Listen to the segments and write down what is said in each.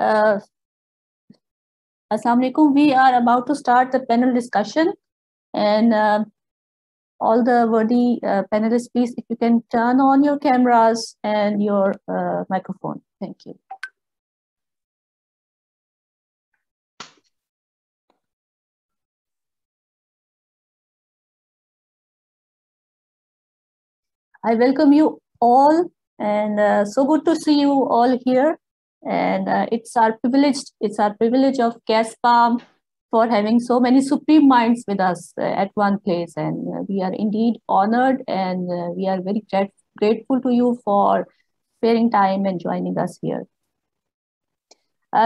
Uh, Assalamu alaikum. We are about to start the panel discussion, and all the worthy panelists, please, if you can turn on your cameras and your microphone. Thank you. I welcome you all, and so good to see you all here. And it's our privilege of CASPAM for having so many supreme minds with us at one place. And we are indeed honored, and we are very grateful to you for sparing time and joining us here.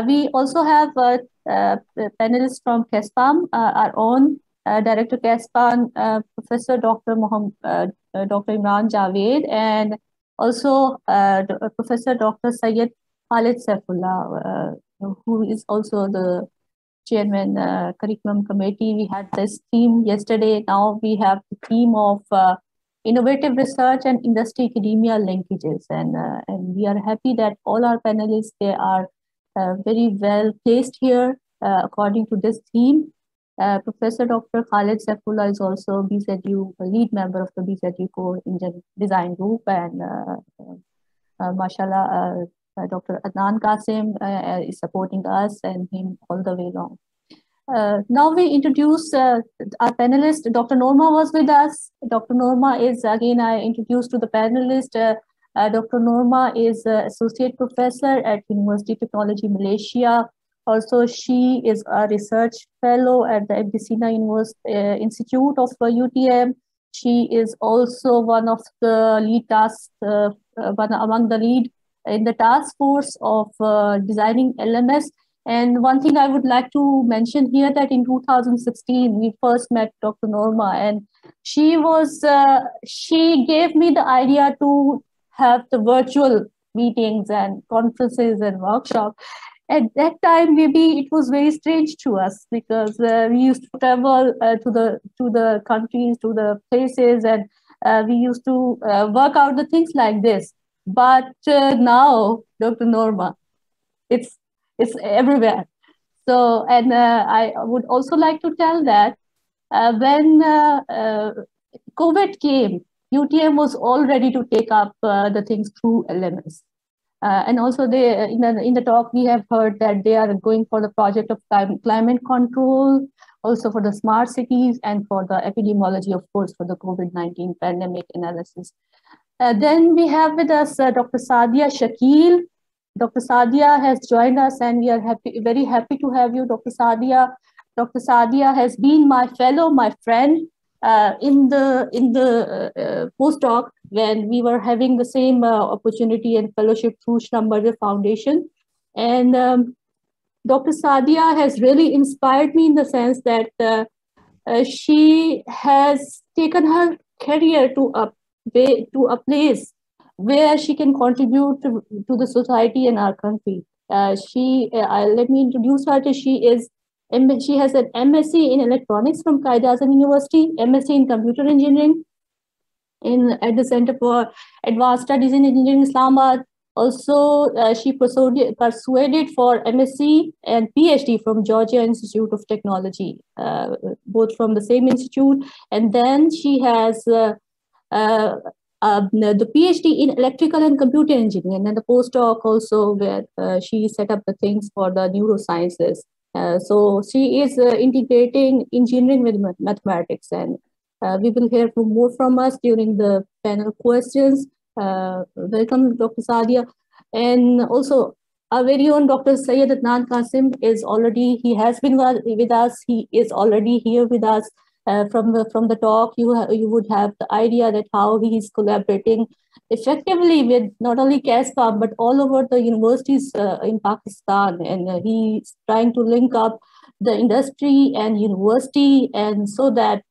We also have panelists from CASPAM, our own Director CASPAM, Professor Dr. Dr. Imran Javaid, and also Professor Dr. Syed Khalid Saifullah, who is also the Chairman Curriculum Committee. We had this team yesterday. Now we have the team of innovative research and industry academia linkages, and we are happy that all our panelists, they are very well placed here according to this theme. Professor Dr. Khalid Saifullah is also BZU, a lead member of the BZU Core Engine Design Group, and mashallah, Dr. Adnan Qasim is supporting us and him all the way along. Now we introduce our panelist. Dr. Norma was with us. Dr. Norma is, again, I introduced to the panelist. Dr. Norma is Associate Professor at University of Technology, Malaysia. Also, she is a research fellow at the Biosignal Institute of UTM. She is also one of the lead tasks, among the lead in the task force of designing LMS. And one thing I would like to mention here, that in 2016, we first met Dr. Norma, and she gave me the idea to have the virtual meetings and conferences and workshops. At that time, maybe it was very strange to us, because we used to travel to the countries, to the places, and we used to work out the things like this. But now, Dr. Norma, it's everywhere. So, and I would also like to tell that when COVID came, UTM was all ready to take up the things through LMS. And also, they in the talk, we have heard that they are going for the project of climate control, also for the smart cities, and for the epidemiology, of course, for the COVID-19 pandemic analysis. Then we have with us Dr. Sadia Shakil. Dr. Sadia has joined us, and we are very happy to have you, Dr. Sadia. Dr. Sadia has been my fellow, my friend, in the postdoc when we were having the same opportunity and fellowship through Schlumberger Foundation. And Dr. Sadia has really inspired me in the sense that she has taken her career to a place where she can contribute to the society and our country. Let me introduce her. She has an MSc in electronics from Qaid-e-Azam University, MSc in computer engineering at the Center for Advanced Studies in Engineering, Islamabad. Also, she persuaded for MSc and PhD from Georgia Institute of Technology, both from the same institute. And then she has the PhD in electrical and computer engineering, and the postdoc also, where she set up the things for the neurosciences. So she is integrating engineering with mathematics, and we will hear more from us during the panel questions. Welcome, Dr. Sadia. And also our very own Dr. Syed Adnan Qasim he has been with us. He is already here with us. From the talk, you would have the idea that how he is collaborating effectively with not only CASPAM but all over the universities in Pakistan, and he's trying to link up the industry and university, and so that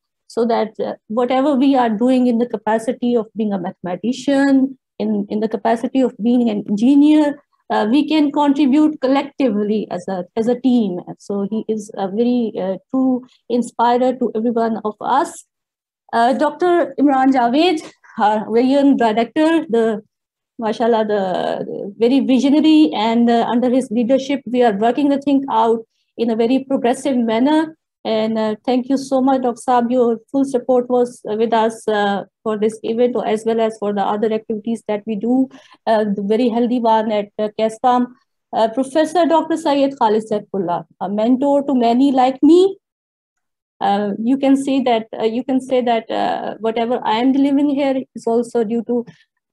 whatever we are doing in the capacity of being a mathematician, in the capacity of being an engineer, we can contribute collectively as a team. So he is a very true inspirer to every one of us. Dr. Imran Javaid, our very own director, the mashallah, the very visionary, and under his leadership, we are working the thing out in a very progressive manner. And thank you so much, Dr. Saab. Your full support was with us for this event, as well as for the other activities that we do, the very healthy one at CASPAM. Professor Dr. Syed Khalid Saifullah, a mentor to many like me. You can say that whatever I am delivering here is also due to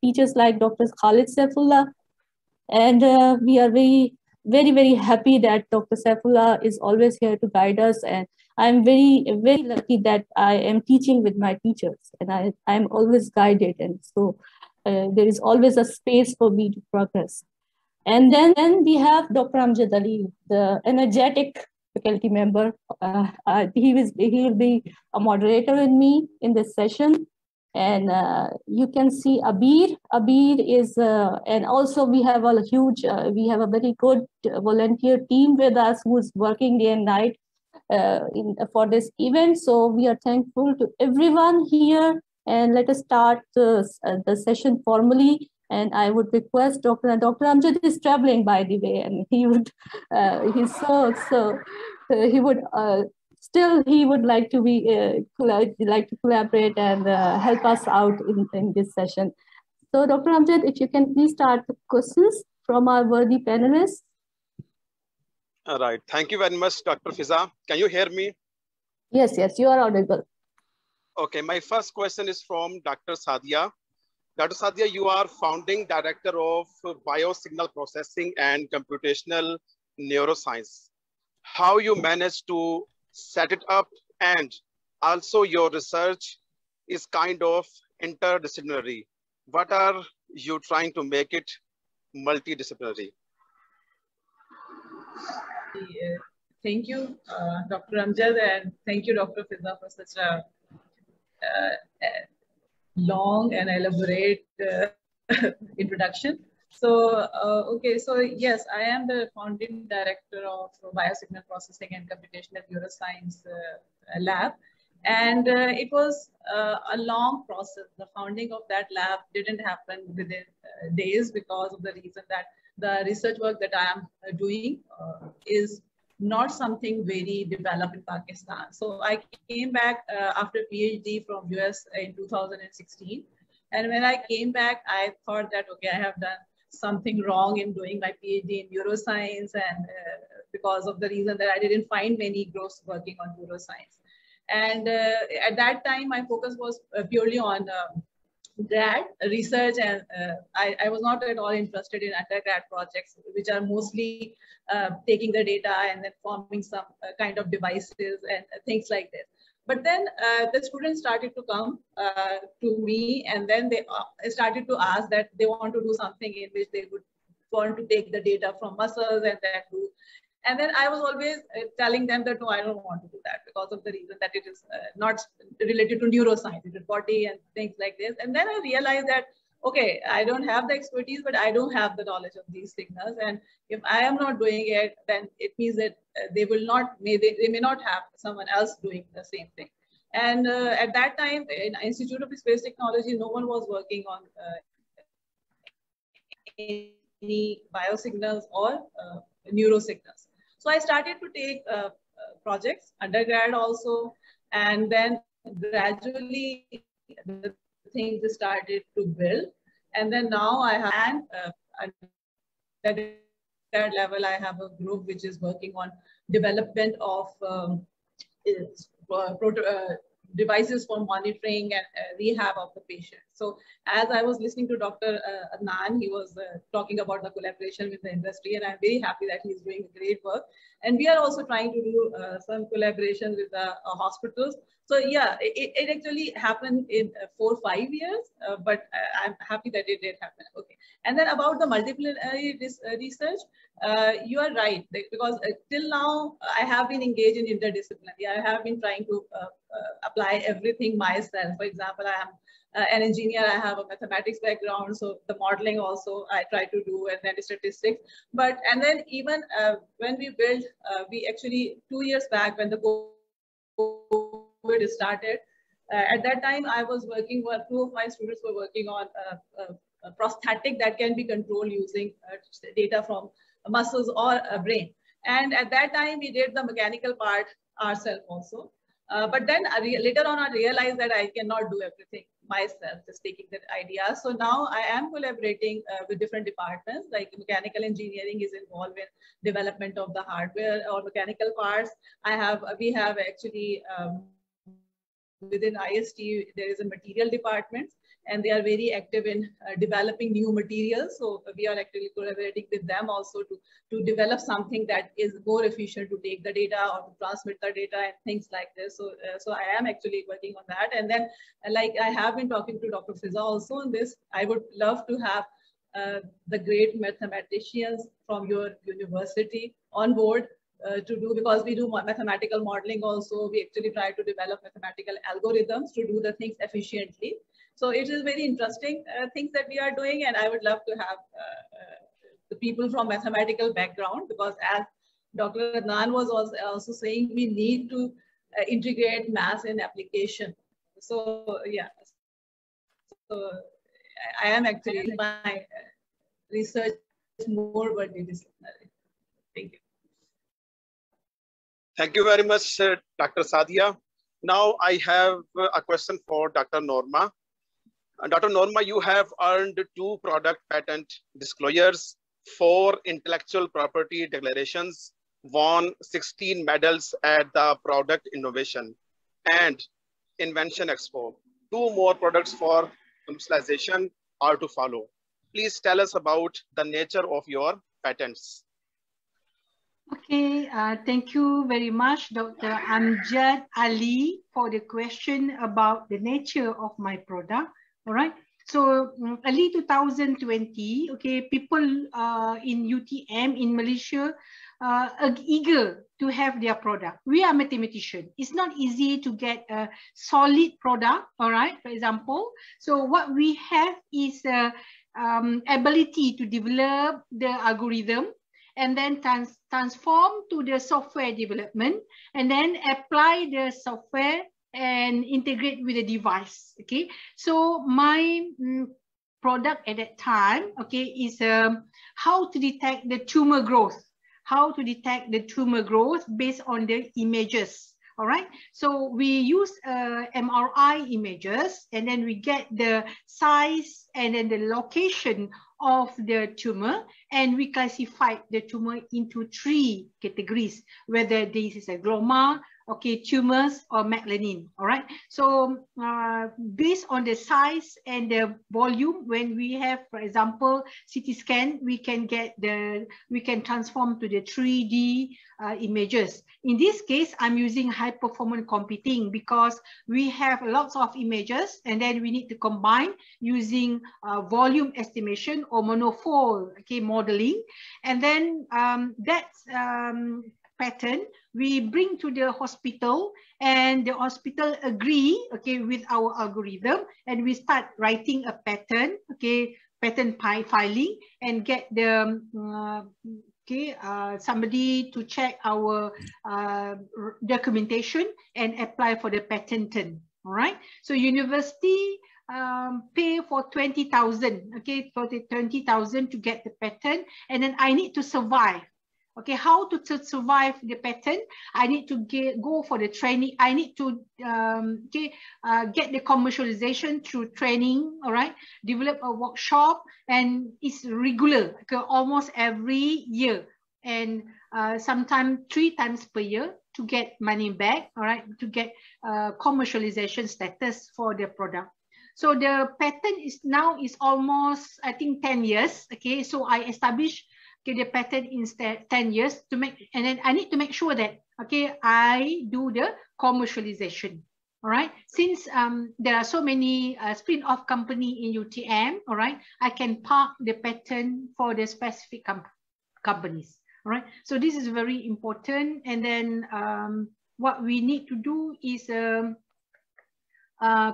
teachers like Dr. Khalid Saifullah. And we are very, very, very happy that Dr. Saifullah is always here to guide us. And I'm very, very lucky that I am teaching with my teachers, and I'm always guided. And so there is always a space for me to progress. And then we have Dr. Amjad Ali, the energetic faculty member. He will be a moderator with me in this session. And you can see Abir. Abir is, and also we have we have a very good volunteer team with us who's working day and night for this event. So we are thankful to everyone here. And let us start the session formally. And I would request Dr. Amjad is traveling, by the way, and he would, he would still, he would like to be, like to collaborate and help us out in this session. So Dr. Amjad, if you can please start the questions from our worthy panelists. All right. Thank you very much, Dr. Fiza. Can you hear me? Yes, you are audible. Okay, my first question is from Dr. Sadia. Dr. Sadia, you are founding director of Biosignal Processing and Computational Neuroscience. How you managed to set it up, and also your research is kind of interdisciplinary. What are you trying to make it multidisciplinary? Thank you, Dr. Amjad, and thank you, Dr. Fiza, for such a long and elaborate introduction. So, okay, so yes, I am the founding director of Biosignal Processing and Computational Neuroscience lab. And it was a long process. The founding of that lab didn't happen within days, because of the reason that the research work that I am doing is not something very developed in Pakistan. So I came back after PhD from US in 2016. And when I came back, I thought that, okay, I have done something wrong in doing my PhD in neuroscience, and because of the reason that I didn't find many groups working on neuroscience. And at that time, my focus was purely on grad research, and I was not at all interested in undergrad projects, which are mostly taking the data and then forming some kind of devices and things like this. But then the students started to come to me, and then they started to ask that they want to do something in which they would want to take the data from muscles and then do. And then I was always telling them that, no, I don't want to do that, because of the reason that it is not related to neuroscience, it is body and things like this. And then I realized that, okay, I don't have the expertise, but I don't have the knowledge of these signals. And if I am not doing it, then it means that they will not, they may not have someone else doing the same thing. And at that time, in Institute of Space Technology, no one was working on any biosignals or neurosignals. So I started to take projects, undergrad also, and then gradually the things started to build. And then now I have, at that level, I have a group which is working on development of devices for monitoring and rehab of the patient. So as I was listening to Dr. Adnan, he was talking about the collaboration with the industry, and I'm very happy that he's doing great work. And we are also trying to do some collaboration with the hospitals. So yeah, it actually happened in 4 or 5 years, but I'm happy that it did happen. Okay. And then about the multidisciplinary research, you are right, because till now I have been engaged in interdisciplinary. I have been trying to apply everything myself. For example, I am an engineer, I have a mathematics background, so the modeling also I try to do, and then statistics. But, and then even when we built, we actually 2 years back when the COVID started, at that time I was working, 2 of my students were working on prosthetic that can be controlled using data from muscles or a brain. And at that time, we did the mechanical part ourselves also. But then later on, I realized that I cannot do everything myself, just taking that idea. So now I am collaborating with different departments, like mechanical engineering is involved in development of the hardware or mechanical parts. We have actually within IST, there is a material department, and they are very active in developing new materials. So we are actually collaborating with them also to develop something that is more efficient to take the data or to transmit the data and things like this. So I am actually working on that. And then, like I have been talking to Dr. Fiza also on this, I would love to have the great mathematicians from your university on board to do, because we do mathematical modeling also. We actually try to develop mathematical algorithms to do the things efficiently. So it is very interesting things that we are doing, and I would love to have the people from mathematical background, because as Dr. Adnan was also saying, we need to integrate math in application. So yeah, so I am actually my research more multidisciplinary. Thank you. Thank you very much, Dr. Sadia. Now I have a question for Dr. Norma. Dr. Norma, you have earned 2 product patent disclosures, 4 intellectual property declarations, won 16 medals at the Product Innovation and Invention Expo. 2 more products for commercialization are to follow. Please tell us about the nature of your patents. Okay, thank you very much, Dr. Amjad Ali, for the question about the nature of my product. All right. So early 2020, okay, people in UTM in Malaysia are eager to have their product. We are mathematicians. It's not easy to get a solid product. All right. For example, so what we have is ability to develop the algorithm, and then transform to the software development, and then apply the software and integrate with the device. Okay, so my product at that time, okay, is how to detect the tumor growth, based on the images. All right, so we use MRI images, and then we get the size and then the location of the tumor, and we classify the tumor into 3 categories, whether this is a glioma, okay, tumors, or melanin. All right, so based on the size and the volume, when we have, for example, CT scan, we can transform to the 3D images. In this case, I'm using high performance computing, because we have lots of images, and then we need to combine using volume estimation or monofold, okay, modeling, and then that pattern we bring to the hospital, and the hospital agree, okay, with our algorithm, and we start writing a pattern, okay, patent filing, and get the somebody to check our documentation and apply for the patent. All right, so university pay for 20,000, okay, for the 20,000 to get the patent, and then I need to survive. Okay, how to survive the patent? I need to go for the training. I need to get the commercialization through training. All right, develop a workshop, and it's regular, okay, almost every year, and sometimes 3 times per year to get money back. All right, to get commercialization status for the product. So the patent is almost, I think, 10 years. Okay, so I established, okay, the patent instead 10 years to make, and then I need to make sure that, okay, I do the commercialization. All right, since there are so many spin-off company in UTM, all right, I can park the patent for the specific companies. All right, so this is very important. And then what we need to do is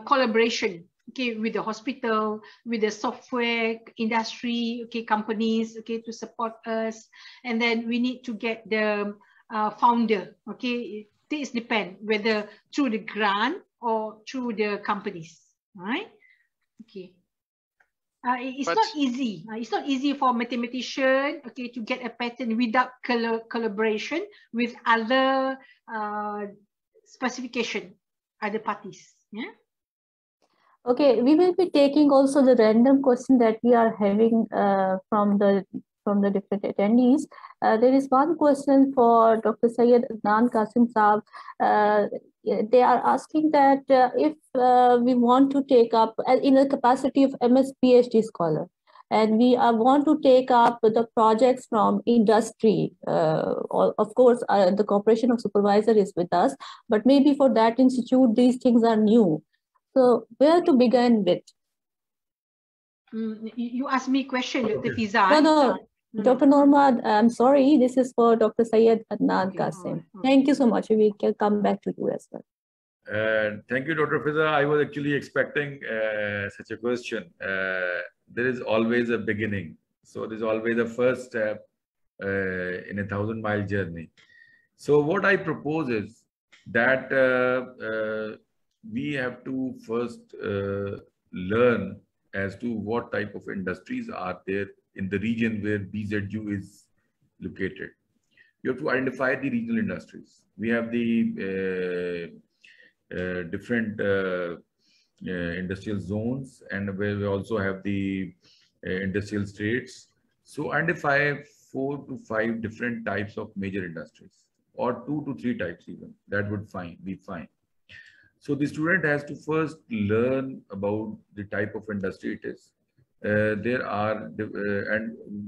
collaboration, okay, with the hospital, with the software industry, okay, companies, okay, to support us. And then we need to get the founder, okay. This depends whether through the grant or through the companies. All right, okay. It's not easy. It's not easy for a mathematician, okay, to get a patent without collaboration with other specification, other parties. Yeah. Okay, we will be taking also the random question that we are having from the different attendees. There is one question for Dr. Syed Adnan Qasim Saab. They are asking that if we want to take up in the capacity of MS PhD scholar, and we want to take up the projects from industry. Of course, the cooperation of supervisor is with us, but maybe for that institute, these things are new. So where to begin with? You asked me a question, Dr. Fiza. No. Dr. Norma, I'm sorry. This is for Dr. Syed Adnan Qasim. Thank you so much. We can come back to you as well. Thank you, Dr. Fiza. I was actually expecting such a question. There is always a beginning. So there's always a first step in a 1,000-mile journey. So what I propose is that we have to first learn as to what type of industries are there in the region where BZU is located. You have to identify the regional industries. We have the different industrial zones, and where we also have the industrial states. So identify 4 to 5 different types of major industries, or 2 to 3 types even. That would be fine. So the student has to first learn about the type of industry it is. And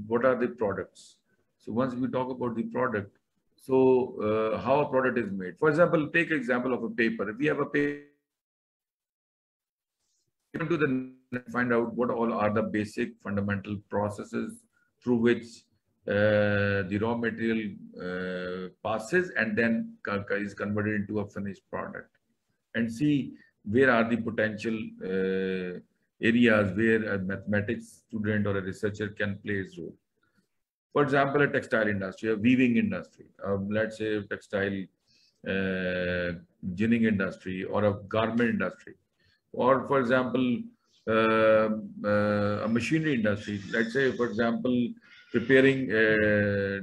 what are the products. So once we talk about the product, so how a product is made. For example, take example of a paper. If we have a paper, to the find out what all are the basic fundamental processes through which the raw material passes and then is converted into a finished product, and see where are the potential areas where a mathematics student or a researcher can play its role. For example, a textile industry, a weaving industry, let's say a textile ginning industry, or a garment industry, or for example, a machinery industry. Let's say, for example, preparing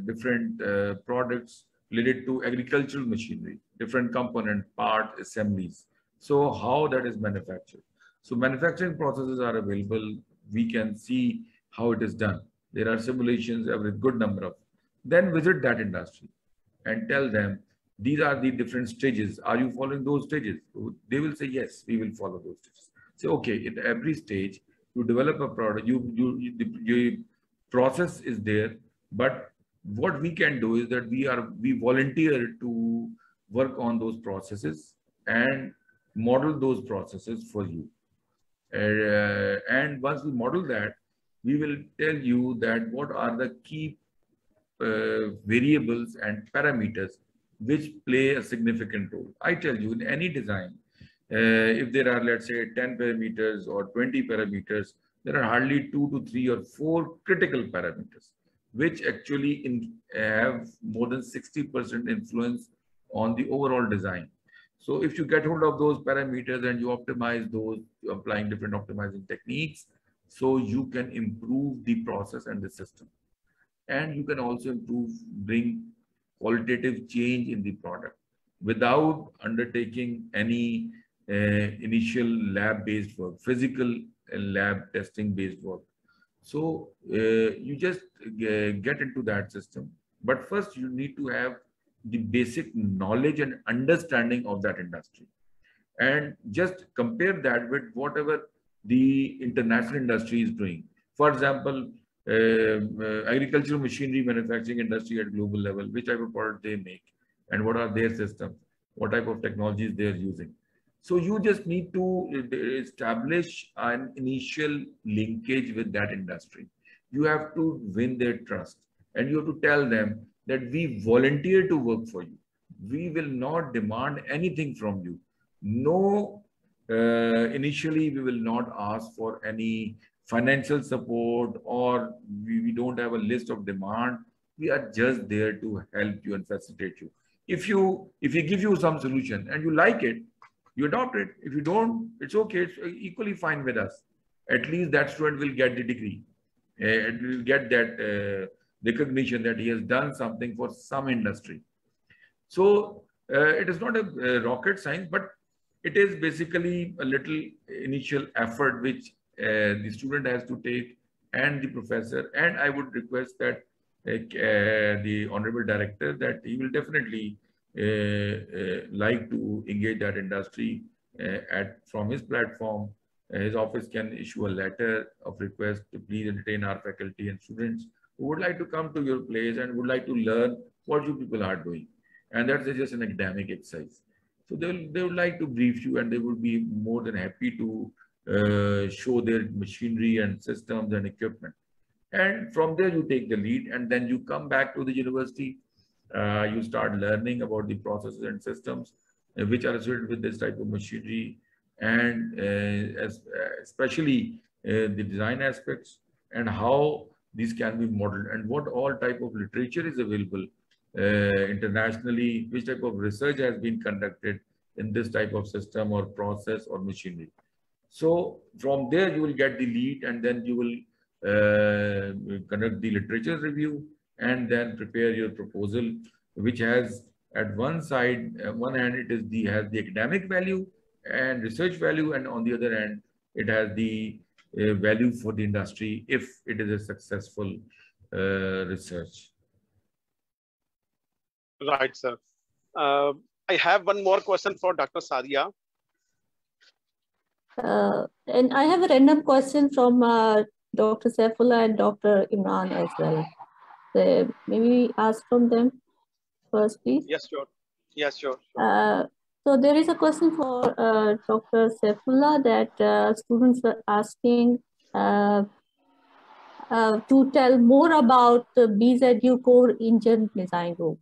different products related to agricultural machinery, different component, part, assemblies. So how that is manufactured. So manufacturing processes are available. We can see how it is done. There are simulations, every good number of. Then visit that industry and tell them, these are the different stages. Are you following those stages? They will say, yes, we will follow those stages. So, okay, at every stage, you develop a product, your process is there, but what we can do is that we volunteer to work on those processes and model those processes for you. And once we model that, we will tell you that what are the key variables and parameters which play a significant role. I tell you, in any design, if there are, let's say, 10 parameters or 20 parameters, there are hardly 2 to 3 or 4 critical parameters, which actually have more than 60% influence on the overall design. So if you get hold of those parameters and you optimize those, applying different optimizing techniques, so you can improve the process and the system. And you can also bring qualitative change in the product without undertaking any initial lab-based work, physical lab testing-based work. So you just get into that system. But first, you need to have the basic knowledge and understanding of that industry. And just compare that with whatever the international industry is doing. For example, agricultural machinery manufacturing industry at global level, which type of product they make and what are their systems, what type of technologies they are using. So you just need to establish an initial linkage with that industry. You have to win their trust, and you have to tell them that we volunteer to work for you. We will not demand anything from you. No, initially we will not ask for any financial support, or we don't have a list of demand. We are just there to help you and facilitate you. If we give you some solution and you like it, you adopt it. If you don't, it's okay. It's equally fine with us. at least that student will get the degree. And will get that recognition that he has done something for some industry. So it is not a rocket science, but it is basically a little initial effort which the student has to take, and the professor. And I would request that the Honorable Director, that he will definitely like to engage that industry from his platform. His office can issue a letter of request to please entertain our faculty and students who would like to come to your place and would like to learn what you people are doing. And that's just an academic exercise. So they would like to brief you, and they would be more than happy to show their machinery and systems and equipment. And from there, you take the lead, and then you come back to the university. You start learning about the processes and systems which are associated with this type of machinery, and especially the design aspects, and how these can be modeled, and what all type of literature is available internationally, which type of research has been conducted in this type of system or process or machinery. So from there, you will get the lead, and then you will conduct the literature review, and then prepare your proposal, which has at one side, one hand, has the academic value and research value, and on the other hand, it has the value for the industry if it is a successful research. Right, sir. I have one more question for Dr. Sadia. And I have a random question from Dr. Saifullah and Dr. Imran as well. So maybe ask from them first, please. Yes, sure. Yes, sure. So there is a question for Dr. Saifullah that students were asking to tell more about the BZU core engine design group.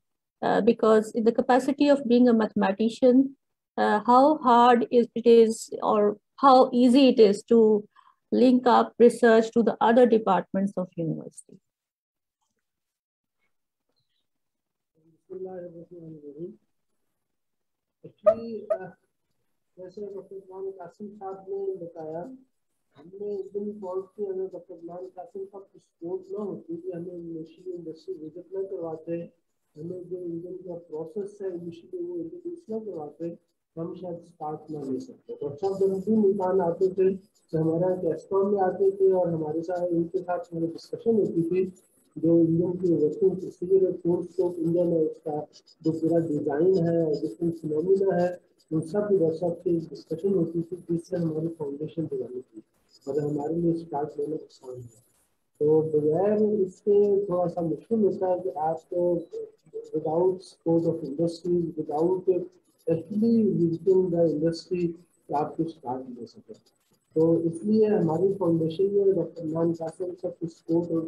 Because in the capacity of being a mathematician, how hard it is, or how easy it is to link up research to the other departments of university. Actually, जैसे doctor Qasim साहब ने बताया, हमने एक दिन call की, अगर doctor Qasim साहब की सपोर्ट ना होती कि हमें इनिशियली इंडस्ट्री विजिट ना करवाते, हमें जो इंजन का प्रोसेस है इनिशियली वो इंट्रोड्यूस ना करवाते, हम शायद स्टार्ट ना ले सकते। डॉक्टर साहब जब भी निकाल आते थे तो हमारा कैस्पम में आते थे, और हमारे साथ इनके साथ हमारी डिस्कशन होती थी, जो इंजन की वर्किंग प्रोसीजर है, फोर स्ट्रोक इंजन है, उसका जो पूरा डिजाइन है, डिफरेंट फिनोमिना है, उन सब की वर्कशॉप की डिस्कशन होती थी, जिससे हमारी फाउंडेशन डेवलप हुई और हमारे लिए स्टार्ट लेना आसान है। तो बगैर इसके थोड़ा सा मुश्किल होता है कि आपको without scope of industry, without actually visiting the industry, आपको स्टार्ट ले सके। तो इसलिए हमारी फाउंडेशन में डॉक्टर इमरान कासिम सब की सपोर्ट और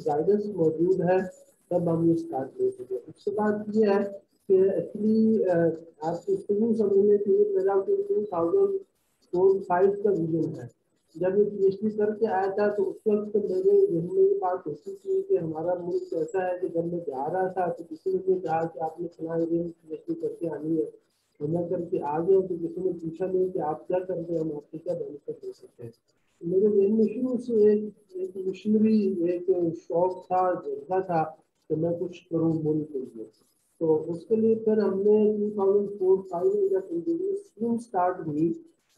गाइडेंस मौजूद है, तब हम ये स्टार्ट ले सके। उसके बाद ये है कि एक्चुअली आपको इसको समझने के लिए मेरा 2005 का विजन है। जब ये PhD करके आया था तो उस वक्त मेरे जहन में ये बात होती थी कि हमारा मुल्क ऐसा है कि जब मैं जा रहा था तो किसी ने मुझे कहा कि आपने फलां एरिया में PhD करके आनी है, तो मैं करके आ गया, तो किसी ने पूछा नहीं कि आप क्या कर रहे हैं, हम आपको क्या बेनिफिट दे सकते हैं। मेरे जहन में शुरू से एक मिशनरी एक शौक था, जज्बा था कि मैं कुछ करूँ मुल्क के लिए। तो उसके लिए फिर हमने 2004-05 में जब इंजीनियरिंग स्ट्रीम स्टार्ट हुई,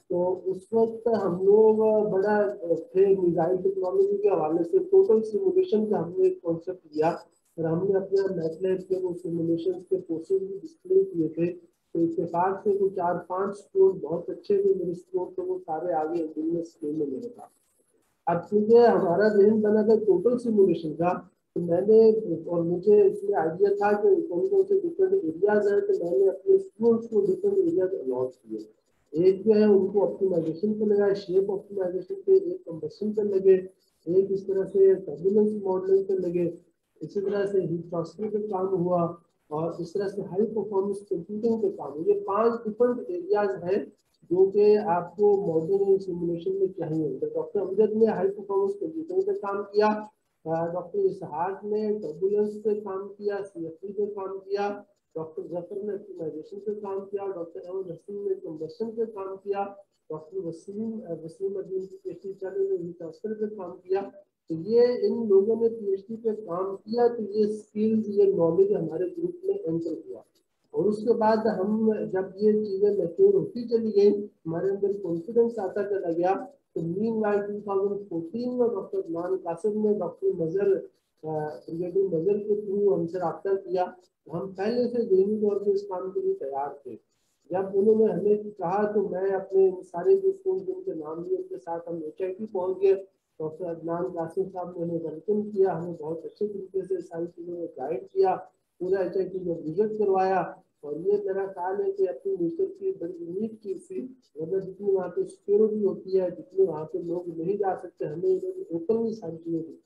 तो उस वक्त हम लोग बड़ा थे मिसाइल टेक्नोलॉजी के हवाले से टोटल सिमुलेशन का हमने एक कॉन्सेप्ट लिया, और हमने अपने मैथलैब के वो सिमुलेशन के कोर्सेज भी डिस्प्ले किए थे। तो इत्तेफाक से कुछ 4-5 स्कोर बहुत अच्छे थे मेरे स्कोर, तो वो सारे आगे इंजीनियरिंग स्ट्रीम में मेरे था। अब क्योंकि हमारा जहन बना था टोटल सिमुलेशन का, तो मैंने, और मुझे इसमें आइडिया था कि कौन कौन से डिफरेंट एरियाज हैं, तो मैंने अपने स्टूडेंट्स को डिफरेंट एरियाज अलॉट किए। एक जो है उनको ऑप्टिमाइजेशन पे लगाए, शेप ऑप्टिमाइजेशन पे, एक कंबशन पे लगे, एक इस तरह से टर्बुलेंस मॉडलिंग पे लगे, इसी तरह से हीट ट्रांसफर पे काम हुआ, और इस तरह से हाई परफॉर्मेंस कंप्यूटिंग पे काम हुआ। ये 5 डिफरेंट एरियाज हैं जो कि आपको मॉडलिंग सिमुलेशन में चाहिए। तो डॉक्टर अमजद ने हाई परफॉर्मेंस कंप्यूटिंग पे काम किया, डॉक्टर इसहाक ने टर्बुलेंस पे काम किया, CFD पे काम किया, डॉक्टर जफर ने ऑप्टिमाइजेशन पे काम किया, डॉक्टर अहमद हसन ने कंबशन पे काम किया, डॉक्टर वसीम अदीन की PhD चल रही है, ट्रांसफर पे काम किया। तो ये इन लोगों ने PhD पे काम किया, तो ये स्किल्स, ये नॉलेज हमारे ग्रुप में एंटर हुआ। और उसके बाद हम जब ये चीजें मैच्योर होती चली गई, हमारे अंदर कॉन्फिडेंस आता चला गया। तो मीनवाइल 2014 में डॉक्टर अदनान कासिम ने डॉक्टर ब्रिगेडियर मजर के थ्रू हमसे रब्ता किया। हम पहले से ज़हनी तौर पर इस काम के लिए तैयार थे। जब उन्होंने हमें कहा तो मैं अपने सारे दोस्तों जिनके नाम लिए उनके साथ हम HIT पहुंच गए। डॉक्टर अदनान कासिम साहब ने हमें वेलकम किया, हमें बहुत अच्छे तरीके से सारी चीज़ों में गाइड किया, पूरा HIT में विजिट करवाया। और ये मेरा ख्याल है कि अपनी नेचर की बड़ी यूनिक चीज़ थी। मतलब जितनी वहाँ पे सिक्योरिटी होती है, जितने वहाँ पे लोग नहीं जा सकते, हमें इन्होंने ओपनली सारी चीज़ें दी।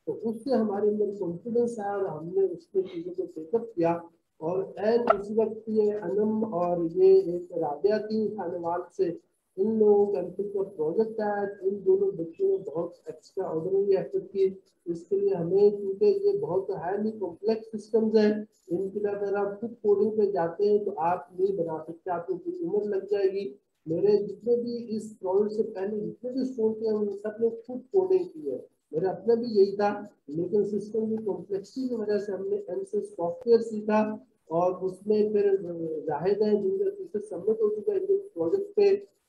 तो उससे हमारे अंदर कॉन्फिडेंस आया और हमने उसके चीज़ों को टेकअप किया। और एंड उस वक्त ये अनम और ये एक राबिया थी खानेवाल से, इन लोगों का का प्रोजेक्ट आया। इन दोनों बच्चों ने बहुत एक्स्ट्रा ऑर्डिनरी एफर्ट की। इसके लिए हमें, क्योंकि ये बहुत हाईली कॉम्प्लेक्स सिस्टम्स हैं, इनके लिए अगर आप खुद कोडिंग पे जाते हैं तो आप नहीं बना सकते, आपको पूरी उम्र लग जाएगी। मेरे जितने भी इस प्रोजेक्ट से पहले जितने भी स्टूडेंट हैं, उन सब ने खुद कोडिंग की है। मेरा अपना भी यही था, लेकिन सिस्टम की कॉम्प्लेक्सिटी की वजह से हमने एम से सॉफ्टवेयर सीखा। और उसमें फिर जाहिद है जिनका थीसिस सबमिट हो चुका है प्रोजेक्ट पे,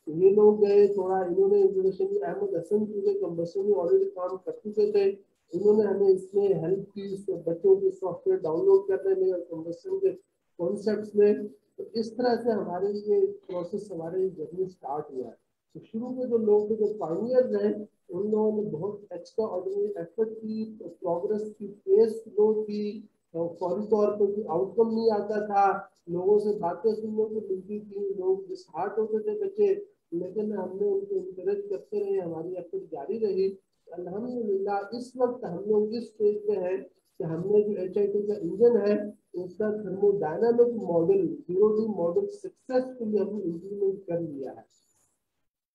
ये लोग गए थोड़ा, इन्होंने इंटरनेशनली अहमद हसन क्योंकि कंबशन में ऑलरेडी काम कर चुके थे, इन्होंने हमें इसमें हेल्प की, बच्चों के सॉफ्टवेयर डाउनलोड करने में और कंबशन के कॉन्सेप्ट में। तो इस तरह से हमारे ये प्रोसेस, हमारे जर्नी स्टार्ट हुआ है। तो शुरू में जो लोग थे, जो पायनियर्स हैं, उन लोगों ने बहुत एक्स्ट्रा ऑर्डिनरी एफर्ट की, प्रोग्रेस की पेस लो थी। फौरी तौर पर कोई आउटकम नहीं आता था, लोगों से बातें सुनने को मिलती थी, लोग डिसहार्ट होते थे बच्चे, लेकिन हमने उनको इंकरेज करते रहे, हमारी एफर्ट जारी रही। अल्हम्दुलिल्लाह इस वक्त हम लोग इस स्टेज पे हैं कि हमने जो HIT का इंजन है उसका thermodynamic model, 0D model successfully हमने इम्प्लीमेंट कर लिया है।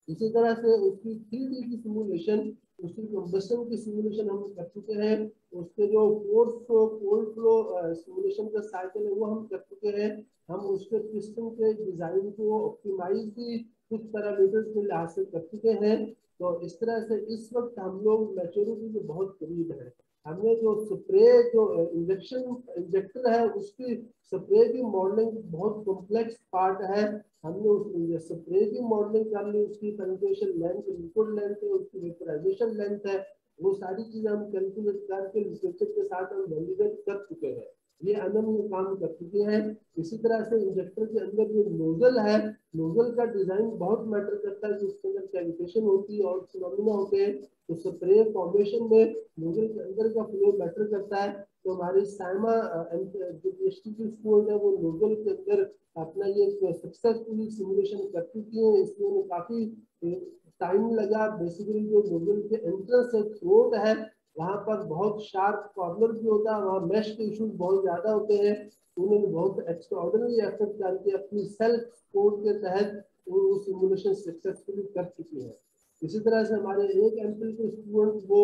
इसी तरह से उसकी 3D की सिमुलेशन, उसकी कंबशन की सिमुलेशन हम कर चुके हैं। उसके जो force flow, cold flow simulation का साइकिल है वो हम कर चुके हैं। हम उसके सिस्टम के डिजाइन को ऑप्टिमाइज भी कुछ पैरामीटर्स के लिहाज से कर चुके हैं। तो इस तरह से इस वक्त हम लोग मैच्योरिटी के बहुत करीब है। हमने जो स्प्रे, जो इंजेक्टर है, उसकी स्प्रे की मॉडलिंग बहुत कॉम्प्लेक्स पार्ट है। हमने उस स्प्रे की मॉडलिंग कर ली, उसकी पेनिट्रेशन लेंथ, लिक्विड लेंथ है, उसकी वेपराइजेशन लेंथ है, वो सारी चीजें हम कैलकुलेट करके लिटरेचर के साथ हम वैलिडेट कर चुके हैं। ये अनम ये काम कर चुके हैं। इसी तरह से इंजेक्टर के अंदर जो नोजल है, नोजल का डिजाइन बहुत मैटर करता है, जिसके अंदर कैविटेशन होती है और फिनोमिना होते हैं। तो स्प्रे फॉर्मेशन में नोजल के अंदर का फ्लो मैटर करता है। तो हमारी साइमा जो PhD की स्टूडेंट है, वो नोजल के अंदर अपना ये सक्सेसफुली सिमुलेशन कर चुकी है। इसमें काफी टाइम लगा। बेसिकली जो नोजल के एंट्रेंस है, थ्रोट है, वहाँ पर बहुत शार्प कॉर्नर भी होता है, वहाँ मेश के इश्यूज बहुत ज्यादा होते हैं। उन्होंने बहुत एक्स्ट्राऑर्डिनरी एफर्ट करके अपनी सेल्फ कोड के तहत वो सिमुलेशन सक्सेसफुली कर चुकी है। इसी तरह से हमारे एक एमफिल के स्टूडेंट वो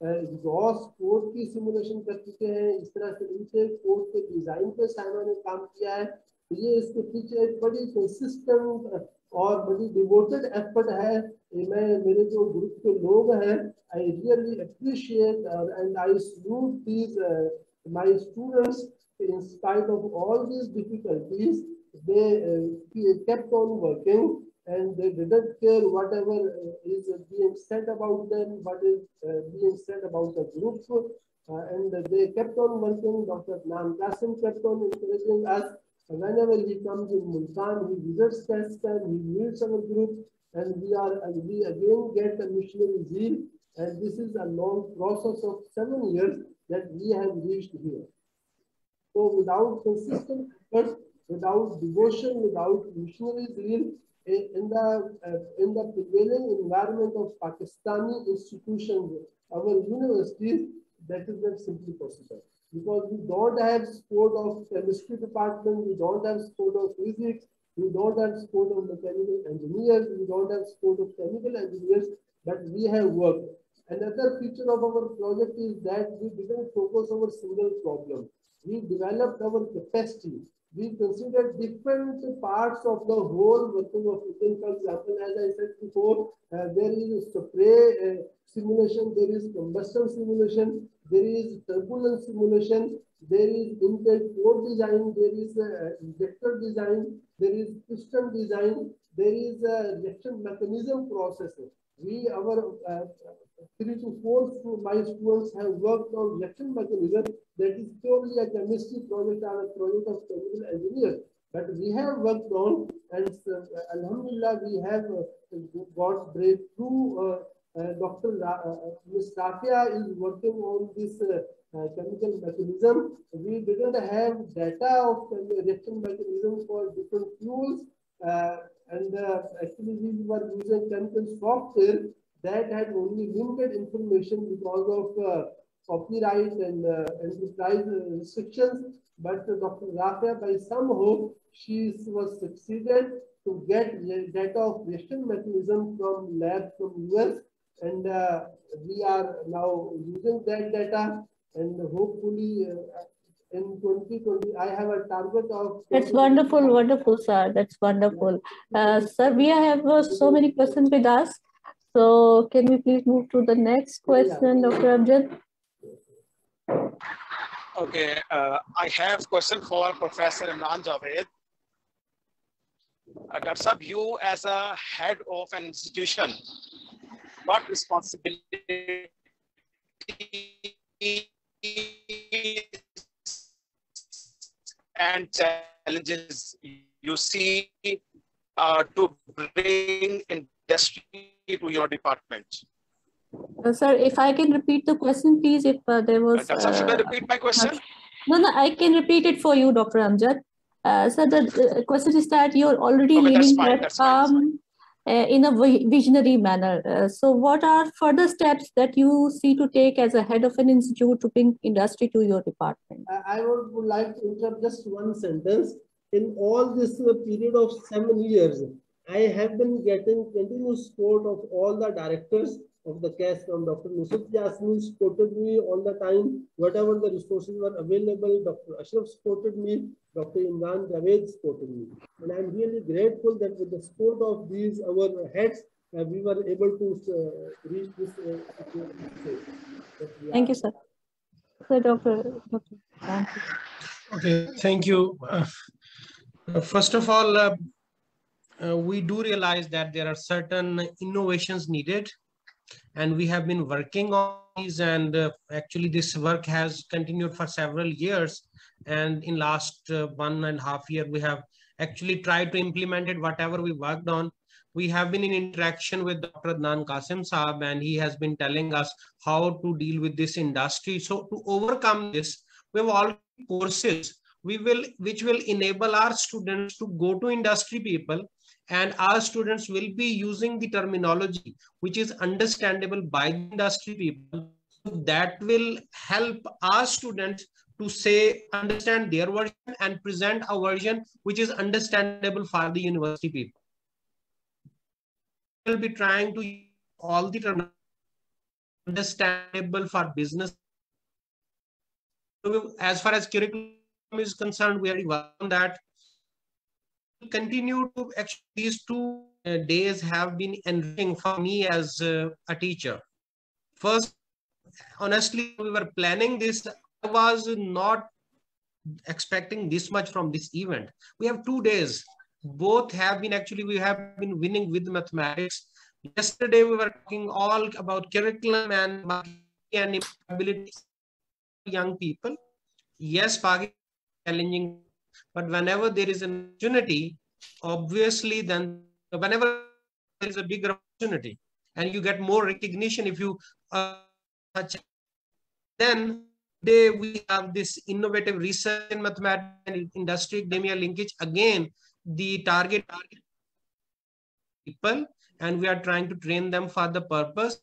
एग्जॉस्ट कोड की सिमुलेशन कर चुके हैं। इस तरह से इनके कोड के डिजाइन पे साइमा ने काम किया है। तो ये इसके पीछे एक बड़ी कंसिस्टेंट और बड़ी डिवोटेड एफर्ट है। मैं, मेरे जो ग्रुप के लोग हैं, I really appreciate and I salute these my students. in spite of all these difficulties, they kept on working, and they didn't care whatever is being said about them, what is being said about the group, and they kept on working. Dr. Qasim kept on encouraging us. Whenever he comes in Multan, he visits CASPAM, he meets our group, and we again get a missionary zeal. And this is a long process of 7 years that we have reached here. So without consistent effort, without devotion, without missionary zeal, in the prevailing environment of Pakistani institutions, our universities, that is not simply possible. Because we don't have support of chemistry department, we don't have support of physics, we don't have support of mechanical engineers, we don't have support of chemical engineers, but we have worked. Another feature of our project is that we didn't focus on a single problem. We developed our capacity. we consider different parts of the whole working of engine. For example, as I said before, there is spray simulation, there is combustion simulation, there is turbulence simulation, there is intent core design, there is injector design, there is piston design, there is a reaction mechanism process. Our 3 to 4 my students have worked on reaction mechanism. That is purely a chemistry project or a project of chemical engineers. But we have worked on, and Alhamdulillah, we have got breakthrough. Dr. Ms. Safia is working on this chemical mechanism. We didn't have data of reaction mechanism for different fuels. Actually, we were using chemical software that had only limited information because of copyright and enterprise restrictions. But Dr. Rafia, by somehow, she was succeeded to get data of reaction mechanism from lab from US, and we are now using that data, and hopefully in 2020, I have a target of... That's wonderful, wonderful, sir. That's wonderful. Sir, we have so many questions with us. So can we please move to the next question, Dr. Amjad? Okay, I have a question for Professor Imran Javaid. Dr. Sab, you as a head of an institution, what responsibility and challenges you see to bring industry to your department? Sir, if I can repeat the question, please, if there was... should I repeat my question? No, I can repeat it for you, Dr. Amjad. So the question is that you're already leading CASPAM in a visionary manner. So what are further steps that you see to take as a head of an institute to bring industry to your department? I would like to interrupt just one sentence. In all this period of 7 years, I have been getting continuous support of all the directors of the CASPAM. Dr. Nusrat Yasmin supported me all the time. Whatever the resources were available, Dr. Ashraf supported me, Dr. Imran Javaid supported me. And I'm really grateful that with the support of these, our heads, we were able to reach this situation. Thank you, sir. So, Dr. Thank you. Okay, thank you. First of all, we do realize that there are certain innovations needed, and we have been working on these, and actually this work has continued for several years, and in last 1.5 years we have actually tried to implement it, whatever we worked on. We have been in interaction with Dr. Adnan Qasim Saab, and he has been telling us how to deal with this industry. So to overcome this, we have all courses which will enable our students to go to industry people, and our students will be using the terminology which is understandable by the industry people. That will help our students to understand their version and present a version which is understandable for the university people. We'll be trying to use all the terminology understandable for business. As far as curriculum is concerned, we are working on that. Continue to actually, these 2 days have been enriching for me as a teacher. First, honestly, we were planning this. I was not expecting this much from this event. We have 2 days. Both have been we have been winning with mathematics. Yesterday, we were talking all about curriculum and ability young people. Yes, Pakistan is challenging, but whenever there is an opportunity, obviously, then whenever there is a bigger opportunity and you get more recognition, if you then today we have this innovative research in mathematics and industry academia linkage. Again, the target people, and we are trying to train them for the purpose.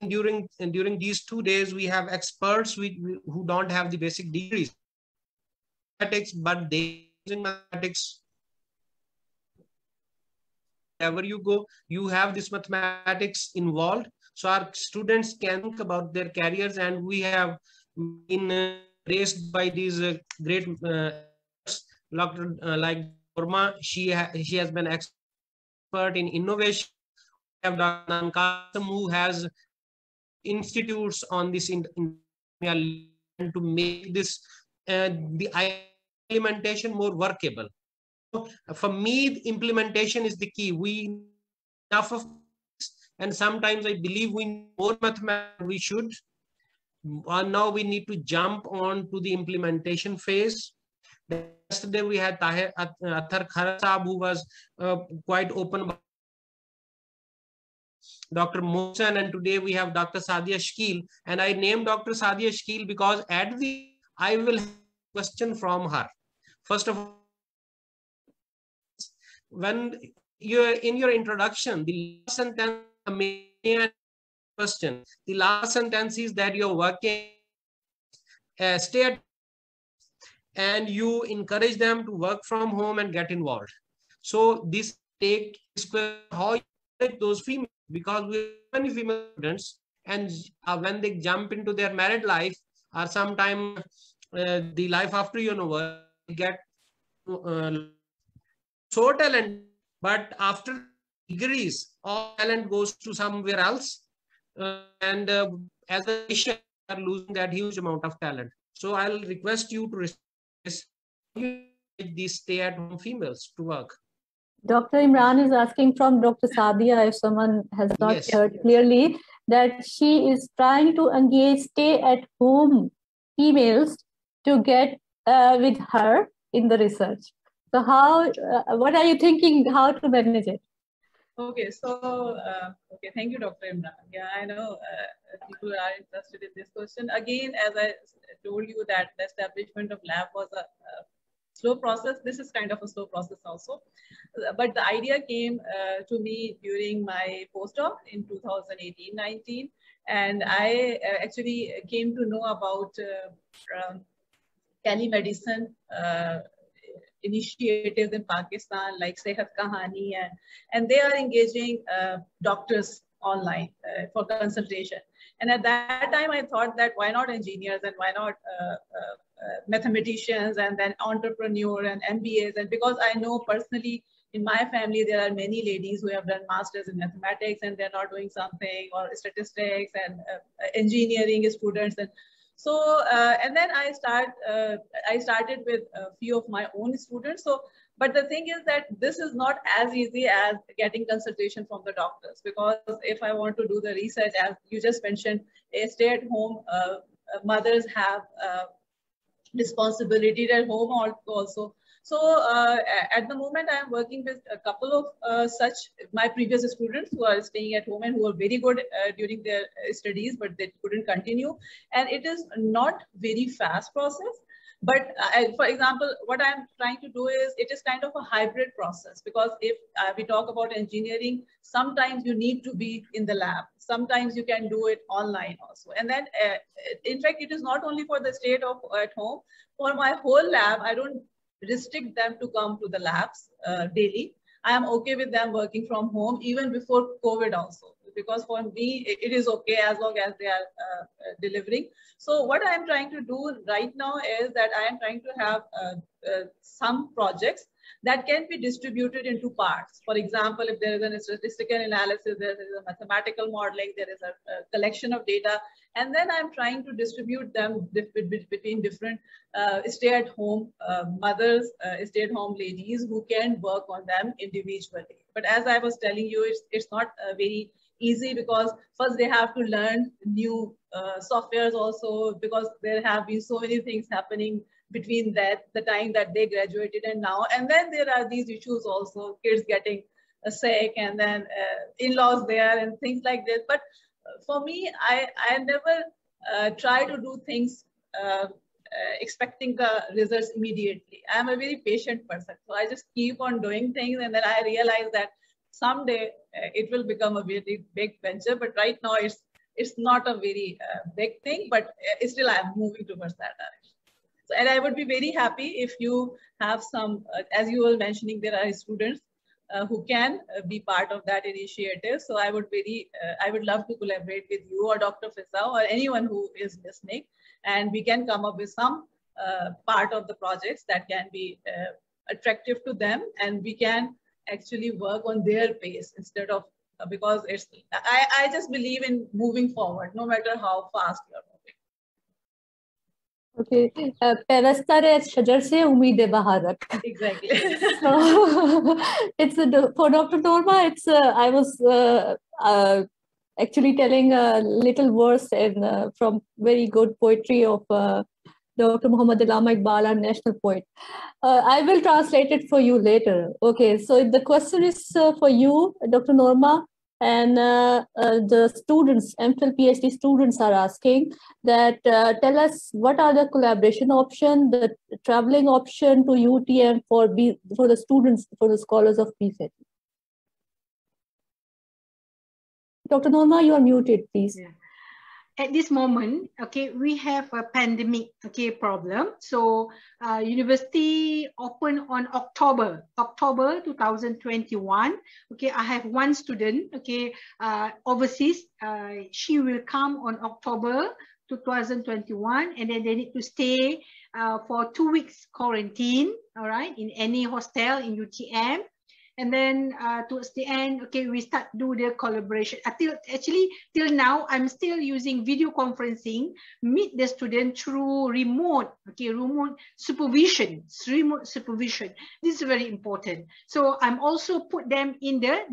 During these 2 days, we have experts who don't have the basic degrees, but they using mathematics. Wherever you go, you have this mathematics involved, so our students can think about their careers, and we have been raised by these great like Norma, she has been expert in innovation. We have Dr. Adnan Qasim, who has institutes on this to make this the implementation more workable. So for me, implementation is the key. We enough of, and sometimes I believe we need more mathematics. We should. Now we need to jump on to the implementation phase. Yesterday we had Athar Kharasab, who was quite open about Dr. Mohsen, and today we have Dr. Sadia Shakil. And I named Dr. Sadia Shakil because at the I will have a question from her. First of all, when you're in your introduction, the last sentence, question, the last sentence is that you're working, stay at, and you encourage them to work from home and get involved. So this take how you take those females, because we have many female students, and when they jump into their married life or sometime the life after university, get so talented, but after degrees, all talent goes to somewhere else, and as a nation, we are losing that huge amount of talent. So I'll request you to these stay-at-home females to work. Dr. Imran is asking from Dr. Sadia, if someone has not heard clearly, that she is trying to engage stay-at-home females to get with her in the research. So how, what are you thinking, how to manage it? Okay, so, okay, thank you, Dr. Imran. Yeah, I know people are interested in this question. Again, as I told you that the establishment of lab was a slow process. This is kind of a slow process also. But the idea came to me during my postdoc in 2018-19. And I actually came to know about telemedicine initiatives in Pakistan, like Sehat Kahani, and they are engaging doctors online for consultation. And at that time, I thought that why not engineers and why not mathematicians and then entrepreneur and MBAs? And because I know personally in my family, there are many ladies who have done masters in mathematics and they're not doing something, or statistics and engineering students. And so, and then I started with a few of my own students. So, but the thing is that this is not as easy as getting consultation from the doctors, because if I want to do the research, as you just mentioned, a stay-at-home mothers have responsibility at home also. So at the moment, I am working with a couple of such my previous students who are staying at home and who are very good during their studies, but they couldn't continue. And it is not very fast process. But for example, what I'm trying to do is, it is kind of a hybrid process, because if we talk about engineering, sometimes you need to be in the lab. Sometimes you can do it online also. And then, in fact, it is not only for the state of at home. For my whole lab, I don't restrict them to come to the labs daily. I am okay with them working from home even before COVID also, because for me, it is okay as long as they are delivering. So what I am trying to do right now is that I am trying to have some projects that can be distributed into parts. For example, if there is a statistical analysis, there is a mathematical modeling, there is a collection of data, and then I'm trying to distribute them between different stay-at-home mothers, stay-at-home ladies who can work on them individually. But as I was telling you, it's not very easy, because first they have to learn new softwares also, because there have been so many things happening between the time that they graduated and now. And then there are these issues also, kids getting sick, and then in-laws there and things like this. But for me, I never try to do things expecting the results immediately. I'm a very patient person. So I just keep on doing things, and then I realize that someday it will become a very big venture. But right now it's not a very big thing, but still I'm moving towards that direction. So, and I would be very happy if you have some, as you were mentioning, there are students who can be part of that initiative. So I would love to collaborate with you or Dr. Fiza or anyone who is listening, and we can come up with some part of the projects that can be attractive to them, and we can actually work on their pace instead of, because it's, I just believe in moving forward, no matter how fast you're moving. Okay, Perastare shajar se umeed baharat. Exactly. So it's for Dr. Norma. It's I was actually telling a little verse in, from very good poetry of Dr. Muhammad Allama Iqbal, our national poet. I will translate it for you later. Okay, so the question is for you, Dr. Norma, and the students, MPhil PhD students are asking that tell us what are the collaboration option, the traveling option to UTM for the students, for the scholars of PhD. Dr. Norma, you are muted, please. Yeah. At this moment, okay, we have a pandemic, okay, problem. So university open on October 2021. Okay, I have one student, okay, overseas. She will come on October 2021, and then they need to stay for 2 weeks quarantine, all right, in any hostel in UTM. And then towards the end, okay, we start do the collaboration. Till now, I'm still using video conferencing, meet the student through remote supervision. This is very important. So I'm also put them in the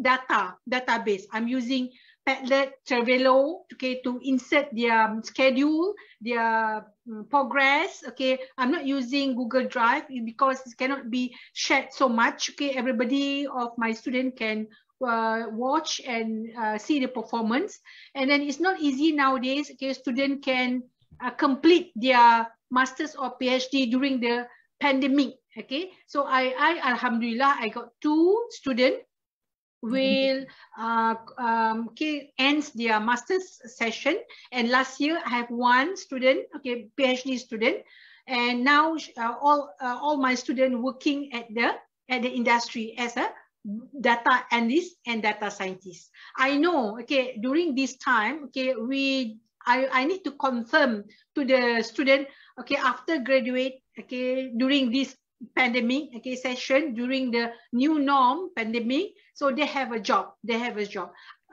database. I'm using Padlet, Trello, okay, to insert their schedule, their progress. Okay, I'm not using Google Drive because it cannot be shared so much. Okay, everybody of my student can watch and see the performance. And then it's not easy nowadays. Okay, student can complete their master's or PhD during the pandemic. Okay, so I Alhamdulillah, I got 2 students will ends their master's session, and last year I have 1 student, okay, PhD student, and now all my students working at the industry as a data analyst and data scientist. I know, okay, during this time, okay, I need to confirm to the student, okay, after graduate, okay, during this pandemic, okay, session, during the new norm pandemic, so they have a job.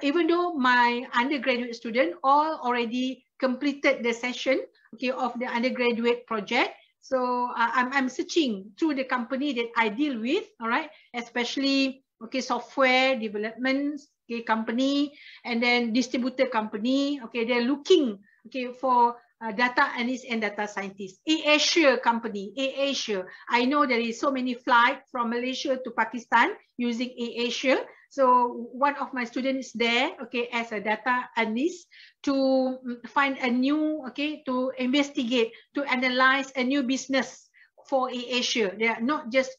Even though my undergraduate student all already completed the session, okay, of the undergraduate project. So I'm searching through the company that I deal with, all right, especially, okay, software development, okay, company, and then distributor company, okay, they're looking, okay, for data analysts and data scientists. Asia company, Asia. I know there is so many flights from Malaysia to Pakistan using Asia. So one of my students is there, okay, as a data analyst to find a new, okay, to investigate, to analyze a new business for Asia. They are not just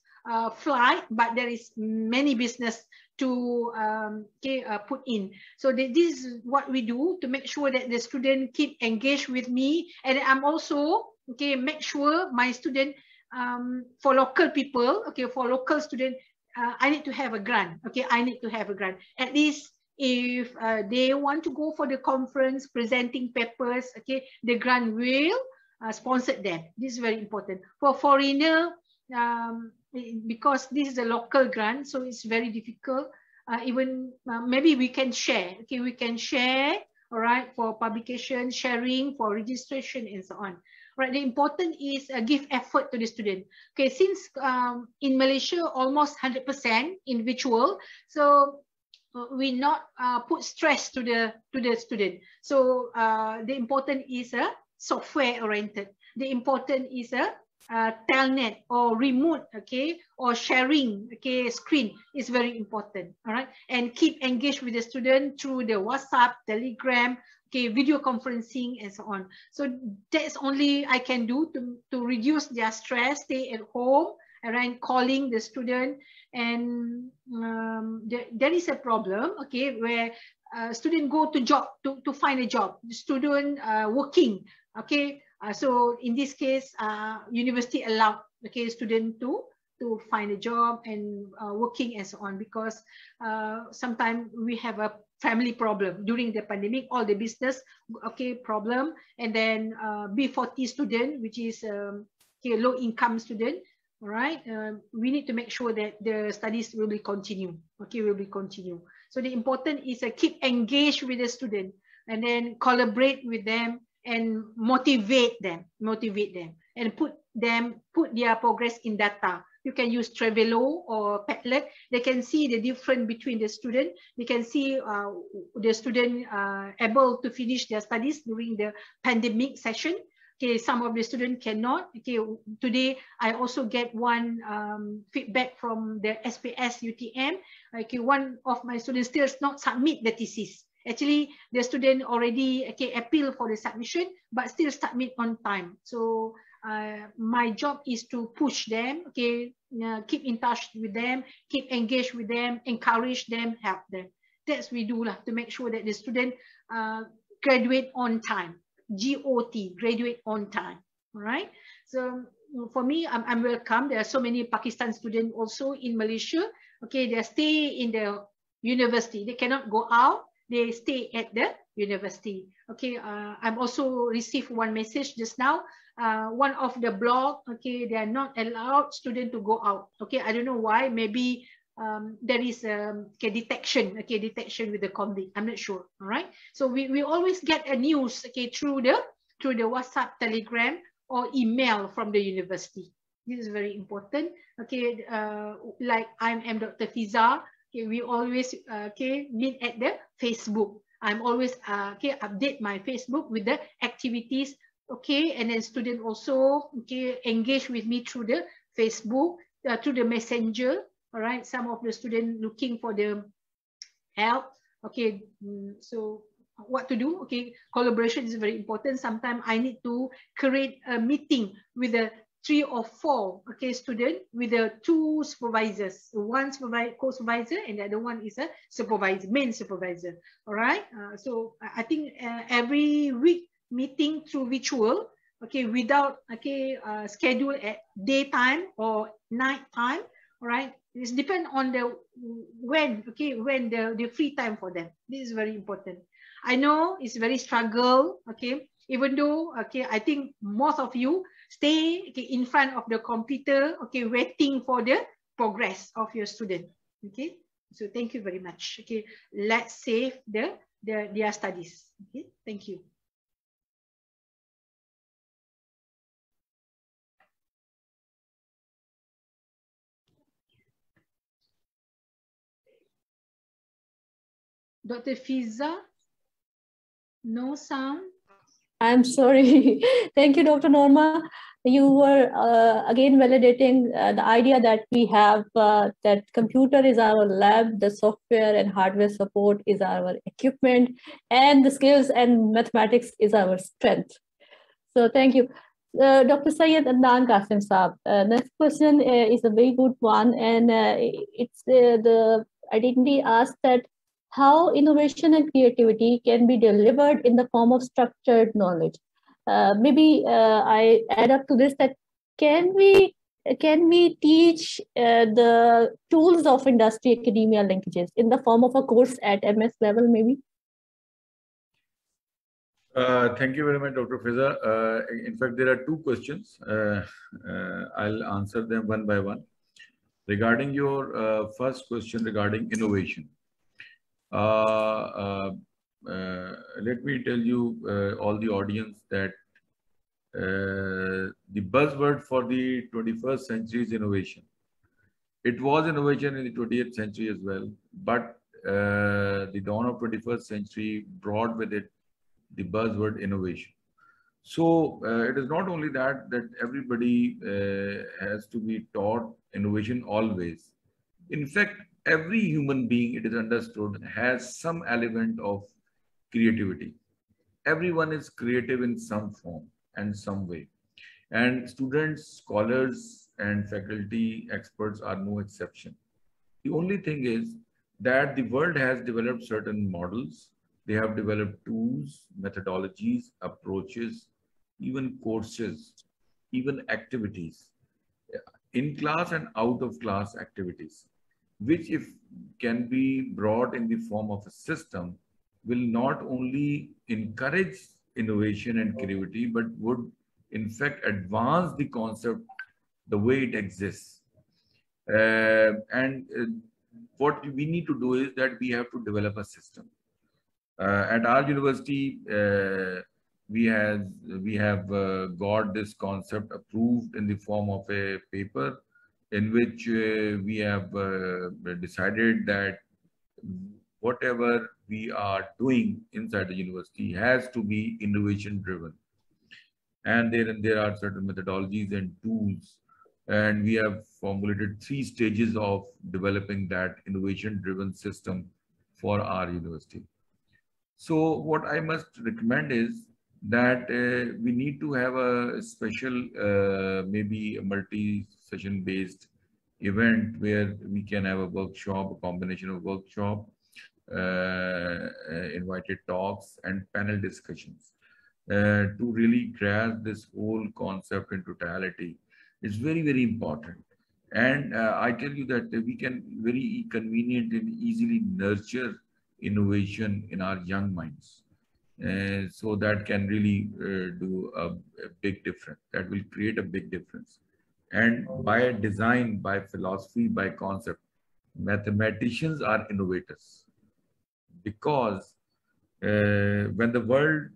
flight, but there is many business to put in. So this is what we do to make sure that the student keep engaged with me, and I'm also, okay, make sure my student, for local people, okay, for local student, I need to have a grant. Okay, I need to have a grant. At least if they want to go for the conference, presenting papers, okay, the grant will sponsor them. This is very important. For foreigner, because this is a local grant, so it's very difficult. Even maybe we can share. Okay, we can share. All right, for publication, sharing, for registration, and so on. Right, the important is give effort to the student. Okay, since in Malaysia almost 100% in virtual, so we not put stress to the student. So the important is a software oriented. The important is a telnet or remote, okay, or sharing, okay, screen is very important. All right, and keep engaged with the student through the WhatsApp, Telegram, okay, video conferencing, and so on. So that's only I can do to reduce their stress, stay at home, and calling the student. And there is a problem, okay, where student go to job to find a job. The student working, okay. So in this case, university allowed, okay, student to find a job and working and so on, because sometimes we have a family problem during the pandemic, all the business, okay, problem, and then B40 student, which is okay, low income student, all right, we need to make sure that the studies will be continue. Okay, will be continue. So the important is keep engaged with the student and then collaborate with them and motivate them, and put their progress in data. You can use Trello or Padlet. They can see the difference between the student. They can see the student able to finish their studies during the pandemic session. Okay, some of the students cannot. Okay, today I also get one feedback from the SPS UTM. Okay, one of my students still not submit the thesis. Actually, the student already appeal for the submission, but still submit on time. So my job is to push them. Okay, keep in touch with them, keep engaged with them, encourage them, help them. That's we do to make sure that the student graduate on time. GOT, graduate on time. All right. So for me, I'm welcome. There are so many Pakistan students also in Malaysia. Okay, they stay in the university. They cannot go out. They stay at the university. Okay, I'm also received one message just now. One of the blog, okay, they are not allowed students to go out. Okay, I don't know why. Maybe there is detection with the COVID. I'm not sure. All right. So we always get a news through the WhatsApp, Telegram, or email from the university. This is very important. Okay, like I'm Dr. Fiza. Okay, we always meet at the Facebook. I'm always update my Facebook with the activities. Okay, and then student also engage with me through the Facebook, through the messenger. All right, some of the students looking for the help. Okay, so what to do? Okay, collaboration is very important. Sometimes I need to create a meeting with the 3 or 4 student with the 2 supervisors. One co-supervisor and the other one is a supervisor, main supervisor. All right, so I think every week meeting through virtual. Okay, without schedule at daytime or night time. All right, it depends on the when the free time for them. This is very important. I know it's very struggle. Okay, even though I think most of you stay in front of the computer. Okay, waiting for the progress of your student. Okay, so thank you very much. Okay, let's save their studies. Okay, thank you. Dr. Fiza, no sound. I'm sorry. Thank you, Dr. Norma. You were again validating the idea that we have that computer is our lab, the software and hardware support is our equipment, and the skills and mathematics is our strength. So thank you. Dr. Syed Adnan Qasim Saab. Next question is a very good one, and it's the identity asked that how innovation and creativity can be delivered in the form of structured knowledge. Maybe I add up to this that can we teach the tools of industry academia linkages in the form of a course at MS level maybe? Thank you very much, Dr. Fiza. In fact, there are 2 questions. I'll answer them one by one. Regarding your first question regarding innovation. Let me tell you, all the audience, that the buzzword for the 21st century is innovation. It was innovation in the 20th century as well, but the dawn of 21st century brought with it the buzzword innovation. So it is not only that everybody has to be taught innovation always. In fact, every human being, it is understood, has some element of creativity. Everyone is creative in some form and some way. And students, scholars, and faculty experts are no exception. The only thing is that the world has developed certain models. They have developed tools, methodologies, approaches, even courses, even activities, in-class and out-of-class activities, which if can be brought in the form of a system, will not only encourage innovation and creativity, but would in fact advance the concept the way it exists. What we need to do is that we have to develop a system. At our university, we have got this concept approved in the form of a paper in which we have decided that whatever we are doing inside the university has to be innovation driven. And there are certain methodologies and tools, and we have formulated 3 stages of developing that innovation driven system for our university. So what I must recommend is that we need to have a special, maybe a multi-session based event where we can have a workshop, a combination of workshop, invited talks and panel discussions to really grasp this whole concept in totality. It's very, very important. And I tell you that we can very convenient and easily nurture innovation in our young minds. So that can really do a big difference. That will create a big difference. And by design, by philosophy, by concept, mathematicians are innovators. Because when the world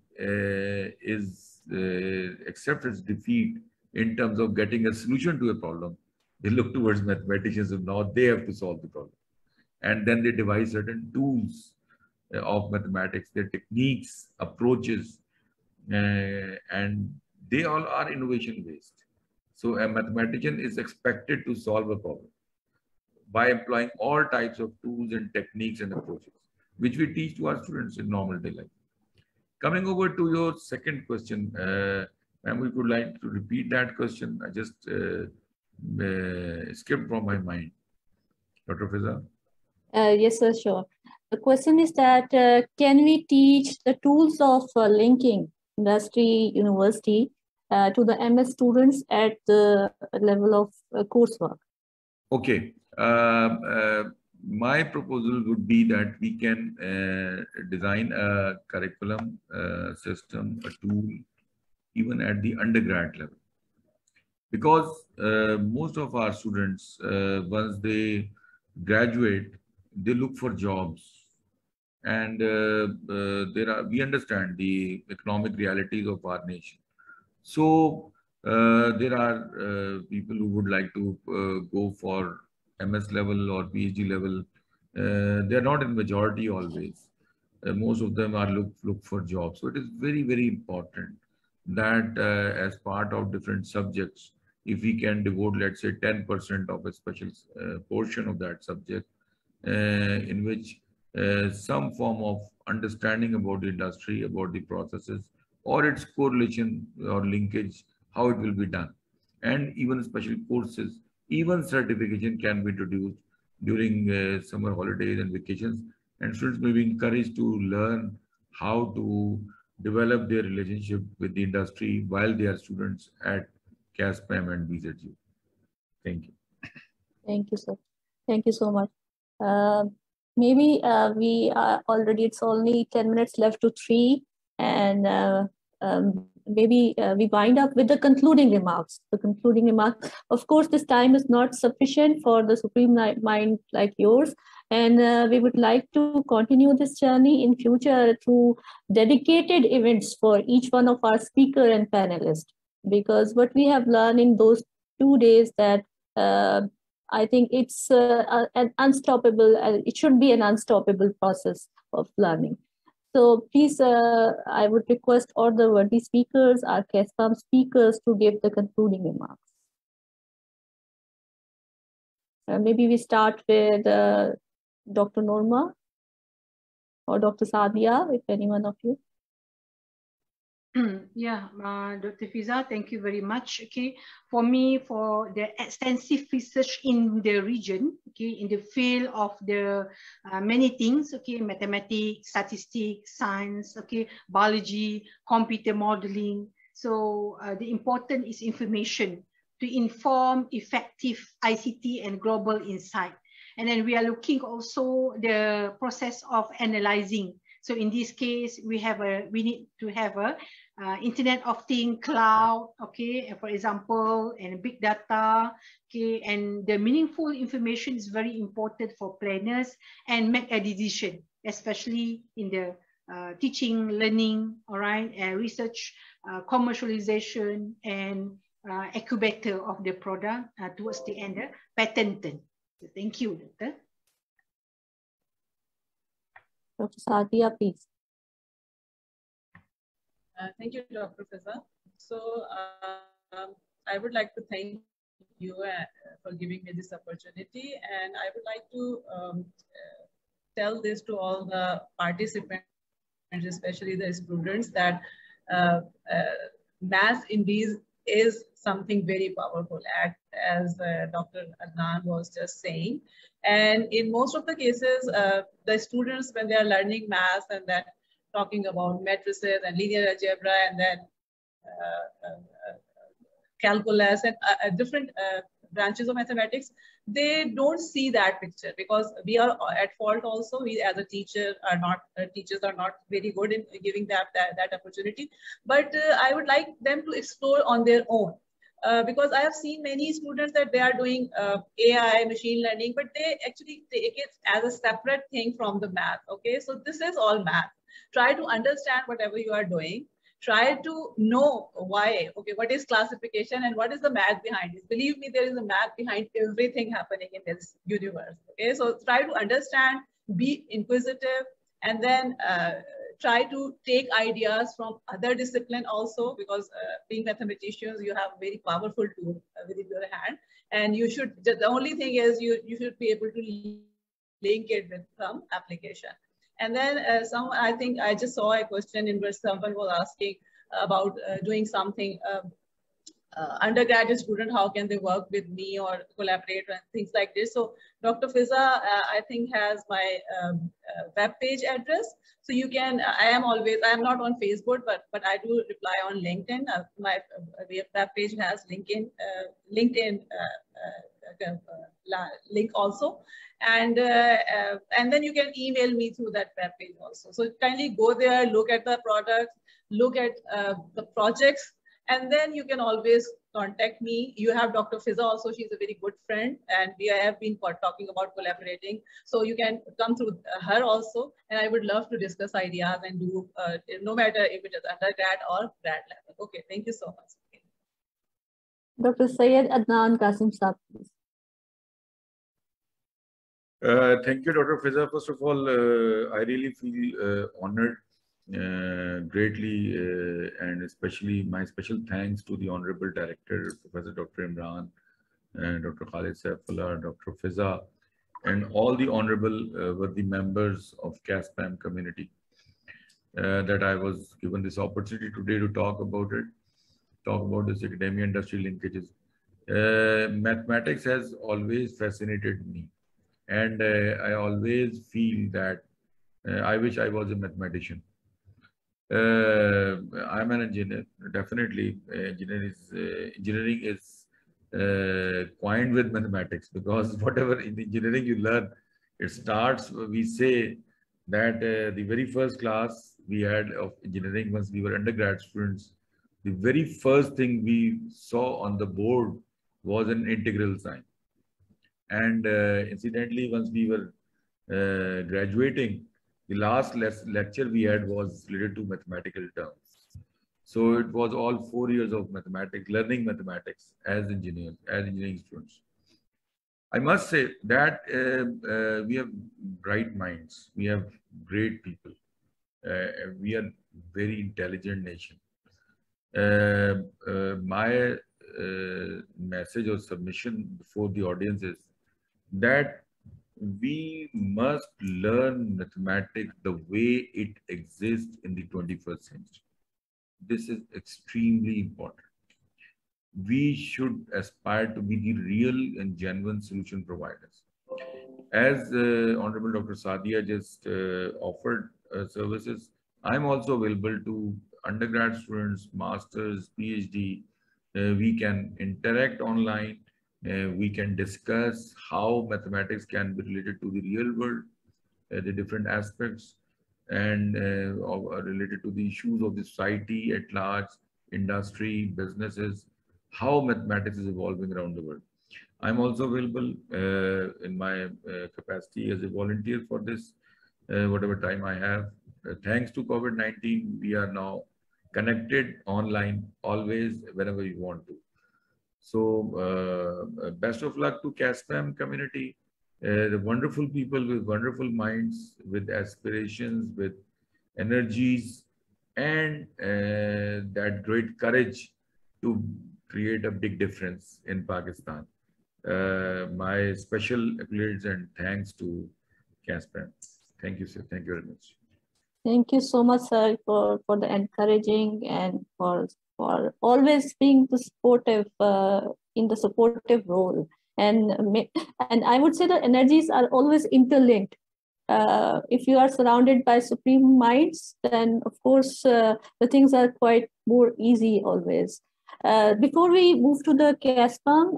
accepts its defeat in terms of getting a solution to a problem, they look towards mathematicians and now they have to solve the problem. And then they devise certain tools of mathematics, their techniques, approaches, and they all are innovation based. So a mathematician is expected to solve a problem by employing all types of tools and techniques and approaches, which we teach to our students in normal day life. Coming over to your second question, ma'am, we would like to repeat that question. I just skipped from my mind. Dr. Fiza? Yes, sir, sure. The question is that can we teach the tools of linking industry, university to the MS students at the level of coursework? Okay. My proposal would be that we can design a curriculum system, a tool, even at the undergrad level. Because most of our students, once they graduate, they look for jobs. And we understand the economic realities of our nation. So there are people who would like to go for MS level or PhD level. They are not in majority always. Most of them are look for jobs. So it is very, very important that as part of different subjects, if we can devote, let's say, 10% of a special portion of that subject in which some form of understanding about the industry, about the processes, or its correlation or linkage, how it will be done. And even special courses, even certification can be introduced during summer holidays and vacations. And students may be encouraged to learn how to develop their relationship with the industry while they are students at CASPAM and BZU. Thank you. Thank you, sir. Thank you so much. Maybe we are already, it's only 10 minutes left to 3. And maybe we wind up with the concluding remarks. The concluding remarks. Of course, this time is not sufficient for the supreme mind like yours. And we would like to continue this journey in future through dedicated events for each one of our speaker and panelists. Because what we have learned in those 2 days that I think it's an unstoppable, it should be an unstoppable process of learning. So please, I would request all the worthy speakers, our CASPAM speakers, to give the concluding remarks. Maybe we start with Dr. Norma or Dr. Sadia, if anyone of you. Yeah, Dr. Fiza, thank you very much. Okay, for me, for the extensive research in the region, okay, in the field of the many things, okay, mathematics, statistics, science, okay, biology, computer modeling. So the important is information to inform effective ICT and global insight. And then we are looking also the process of analyzing. So in this case, we need to have a Internet of Things, cloud, okay, for example, and big data, okay, and the meaningful information is very important for planners and make a decision, especially in the teaching, learning, all right, research, commercialization, and incubator of the product towards the end, patenting. So thank you, Doctor. Dr. Sadia, please. Thank you, Dr. Fiza. So I would like to thank you for giving me this opportunity, and I would like to tell this to all the participants, especially the students, that math indeed is something very powerful, as Dr. Adnan was just saying. And in most of the cases, the students, when they are learning math and then talking about matrices and linear algebra and then calculus and different branches of mathematics, they don't see that picture, because we are at fault also. We as a teacher are not, teachers are not very good in giving that opportunity. But I would like them to explore on their own. Because I have seen many students that they are doing AI, machine learning, but they actually take it as a separate thing from the math. Okay, so this is all math. Try to understand whatever you are doing. Try to know why, okay, what is classification and what is the math behind it. Believe me, there is a math behind everything happening in this universe. Okay, so try to understand, be inquisitive, and then try to take ideas from other discipline also, because being mathematicians, you have a very powerful tool within your hand, and you should, the only thing is you should be able to link it with some application. And then I think I just saw a question in which someone was asking about doing something, undergraduate student, how can they work with me or collaborate and things like this. So Dr. Fiza, I think, has my web page address. So you can, I am not on Facebook, but I do reply on LinkedIn. My web page has LinkedIn link also. And then you can email me through that web page also. So kindly go there, look at the products, look at the projects, and then you can always contact me. You have Dr. Fiza also, she's a very good friend, and we have been talking about collaborating. So you can come through her also, and I would love to discuss ideas and do, no matter if it is undergrad or grad level. Okay, thank you so much. Dr. Syed, Adnan, Qasim, sir, please. Thank you, Dr. Fiza. First of all, I really feel honored greatly, and especially my special thanks to the Honorable Director, Professor Dr. Imran, and Dr. Khalid, Saifullah, Dr. Fiza, and all the honorable worthy members of CASPAM community that I was given this opportunity today to talk about this academia industry linkages. Mathematics has always fascinated me. And I always feel that I wish I was a mathematician. I'm an engineer. Definitely, engineering is coined with mathematics, because whatever in engineering you learn, it starts. We say that the very first class we had of engineering, once we were undergrad students, the very first thing we saw on the board was an integral sign. And incidentally, once we were graduating, the last lecture we had was related to mathematical terms. So it was all 4 years of mathematics, learning mathematics as engineers, as engineering students. I must say that we have bright minds. We have great people. We are very intelligent nation. My message or submission before the audience is that we must learn mathematics the way it exists in the 21st century. This is extremely important. We should aspire to be the real and genuine solution providers. As Honorable Dr. Sadia just offered services, I'm also available to undergrad students, masters, PhD. We can interact online. We can discuss how mathematics can be related to the real world, the different aspects. and related to the issues of the society at large, industry, businesses, how mathematics is evolving around the world. I'm also available in my capacity as a volunteer for this, whatever time I have. Thanks to COVID-19, we are now connected online always whenever you want to. So best of luck to CASPAM community, the wonderful people with wonderful minds, with aspirations, with energies, and that great courage to create a big difference in Pakistan. My special accolades and thanks to CASPAM. Thank you, sir. Thank you very much. Thank you so much, sir, for the encouraging and for always being the supportive in the supportive role. And I would say the energies are always interlinked. If you are surrounded by supreme minds, then of course the things are quite more easy always. Before we move to the CASPAM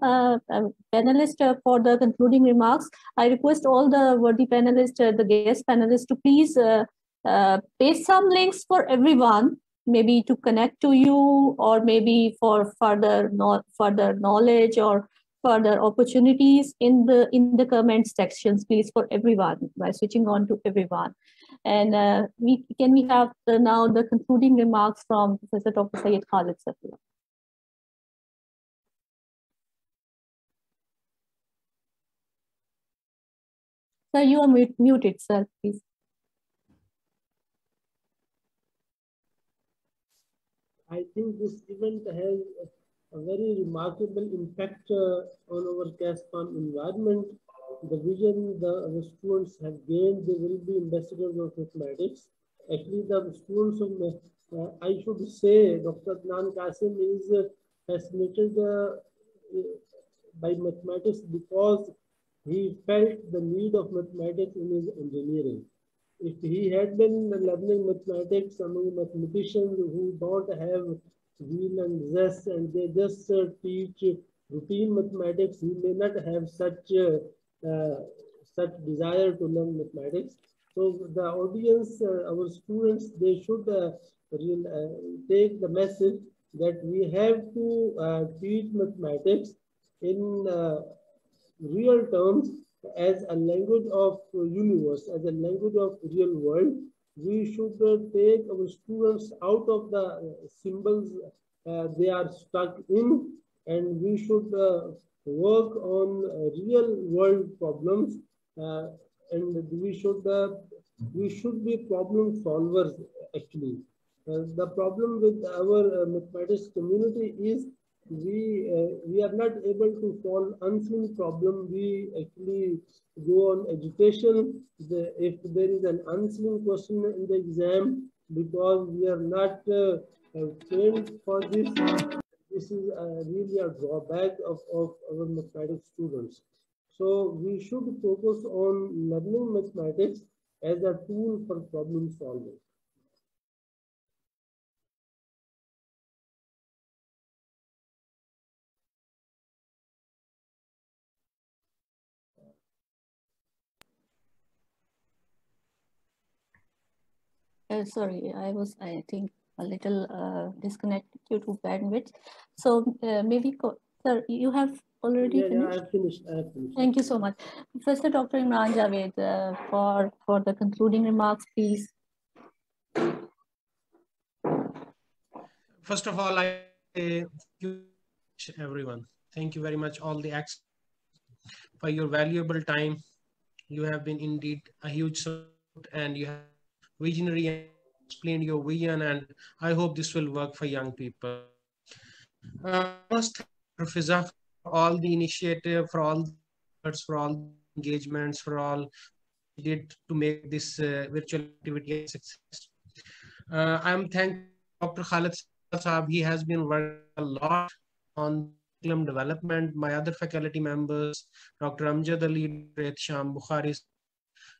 panelist for the concluding remarks, I request all the worthy panelists, the guest panelists, to please paste some links for everyone, maybe to connect to you, or maybe for further knowledge or further opportunities in the comment sections, please, for everyone, by switching on to everyone. And we have now the concluding remarks from Professor Dr. Syed Khalid. Saifullah. Sir, you are muted, sir, please. I think this event has a very remarkable impact on our CASPAM environment. The vision the students have gained, they will be ambassadors of mathematics. Actually, the students of, I should say, Dr. Adnan Qasim is fascinated by mathematics because he felt the need of mathematics in his engineering. If he had been learning mathematics among mathematicians who don't have zeal and zest and they just teach routine mathematics, he may not have such desire to learn mathematics. So the audience, our students, they should take the message that we have to teach mathematics in real terms, as a language of universe, as a language of real world. We should take our students out of the symbols they are stuck in, and we should work on real world problems, and we should be problem solvers actually. The problem with our mathematics community is we are not able to solve unseen problem. We actually go on education. If there is an unseen question in the exam, because we are not trained for this, this is really a drawback of our mathematics students. So we should focus on learning mathematics as a tool for problem solving. Sorry, I think, a little disconnected due to bandwidth. So maybe, sir, you have already finished? Yeah, I have finished. Thank you so much. Professor Dr. Imran Javaid, for the concluding remarks, please. First of all, I thank you everyone. Thank you very much, all the experts, for your valuable time. You have been indeed a huge support, and you have visionary and explained your vision, and I hope this will work for young people. First, Fiza, for all the initiative, for all the efforts, for all the engagements, for all you did to make this virtual activity a success. I'm thankful Dr. Khalid Saab. He has been working a lot on curriculum development. My other faculty members, Dr. Amjad Ali, Sham Bukhari,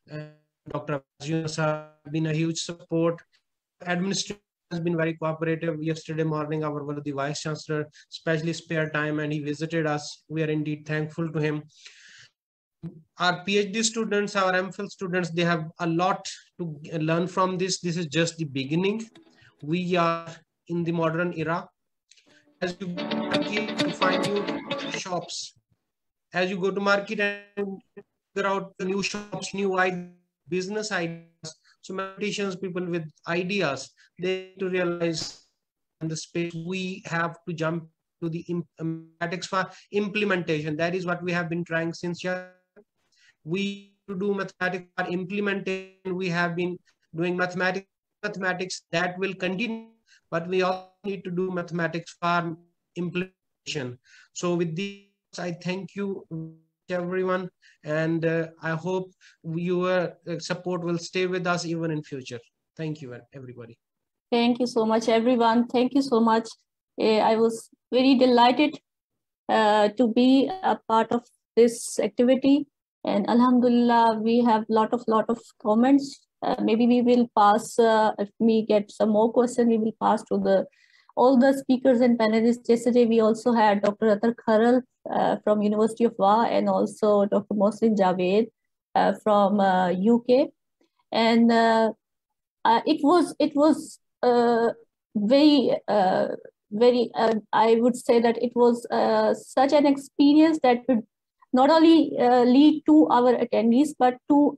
and Dr. Yunus have been a huge support. Administration has been very cooperative. Yesterday morning, our one of the Vice Chancellor especially spared time and he visited us. We are indeed thankful to him. Our PhD students, our MPhil students, they have a lot to learn from this. This is just the beginning. We are in the modern era. As you go to market to find new shops, as you go to market and figure out new shops, new ideas, business ideas. So mathematicians, people with ideas, they need to realize in the space we have to jump to the mathematics for implementation. That is what we have been trying since years. We to do mathematics for implementation. We have been doing mathematics that will continue, but we also need to do mathematics for implementation. So with this, I thank you everyone, and I hope your support will stay with us even in future. Thank you everybody. Thank you so much everyone. Thank you so much. I was very delighted to be a part of this activity, and Alhamdulillah we have lot of comments. Maybe we will pass, if we get some more questions, we will pass to all the speakers and panelists. Yesterday we also had Dr. Atar Kharal from University of Wa, and also Dr. Mohsin Javaid from UK, and it was very I would say that it was such an experience that would not only lead to our attendees, but to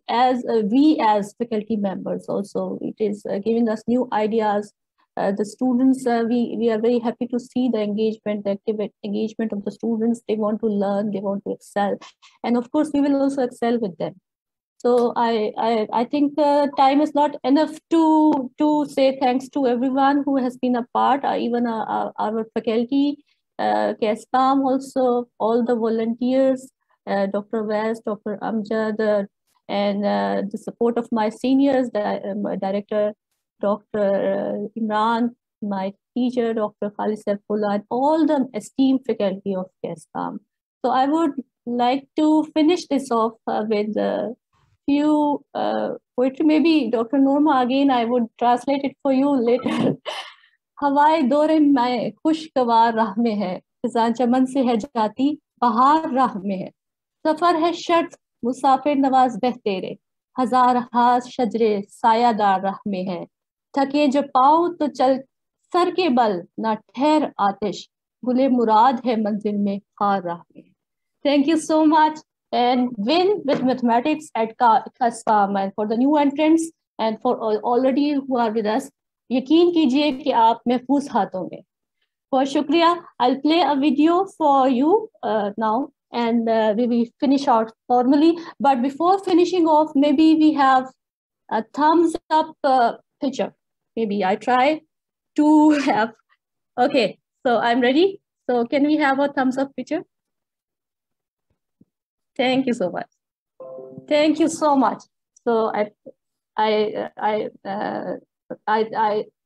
we as faculty members also. It is giving us new ideas. The students, we are very happy to see the engagement, the active engagement of the students. They want to learn, they want to excel, and of course we will also excel with them. So I think time is not enough to say thanks to everyone who has been a part, even our faculty, CASPAM also, all the volunteers, Dr. West, Dr. Amjad, and the support of my seniors, the director, Dr. Imran, my teacher, Dr. Khalid, Saifullah, and all the esteemed faculty of CASPAM. So I would like to finish this off with few poetry. Maybe Dr. Norma, again, I would translate it for you later. हवाए दौरे में खुशगवार राह में है, खिज़ां चमन से है जाती, बहार राह में है, सफर है शर्त मुसाफिर नवाज बह तेरे, हजार हाथ शजरे सायादार राह में है, थके जब पाँव तो चल सर के बल, ना ठहर आतिश, गुले मुराद है मंजिल में खार राह में. Thank you so much, and win with mathematics at CASPAM. And for the new entrants and for already who are with us, यकीन कीजिए कि आप महफूज हाथों में. बहुत शुक्रिया. I'll play a video for you now, and we will finish out formally. But before finishing off, maybe we have a thumbs up picture. Maybe I try to have. Okay, so I'm ready. So can we have a thumbs up picture? Thank you so much. Thank you so much. So I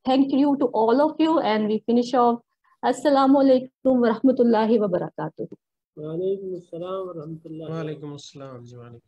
thank you to all of you, and we finish off. Assalamu alaikum wa rahmatullahi wa barakatuh. Wa alaikum assalam wa rahmatullahi. Wa alaikum assalam.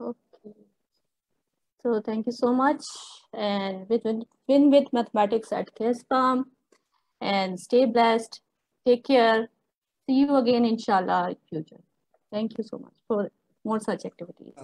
Okay. So thank you so much, and win with mathematics at CASPAM, and stay blessed. Take care. See you again, inshallah, in future. Thank you so much for more such activities.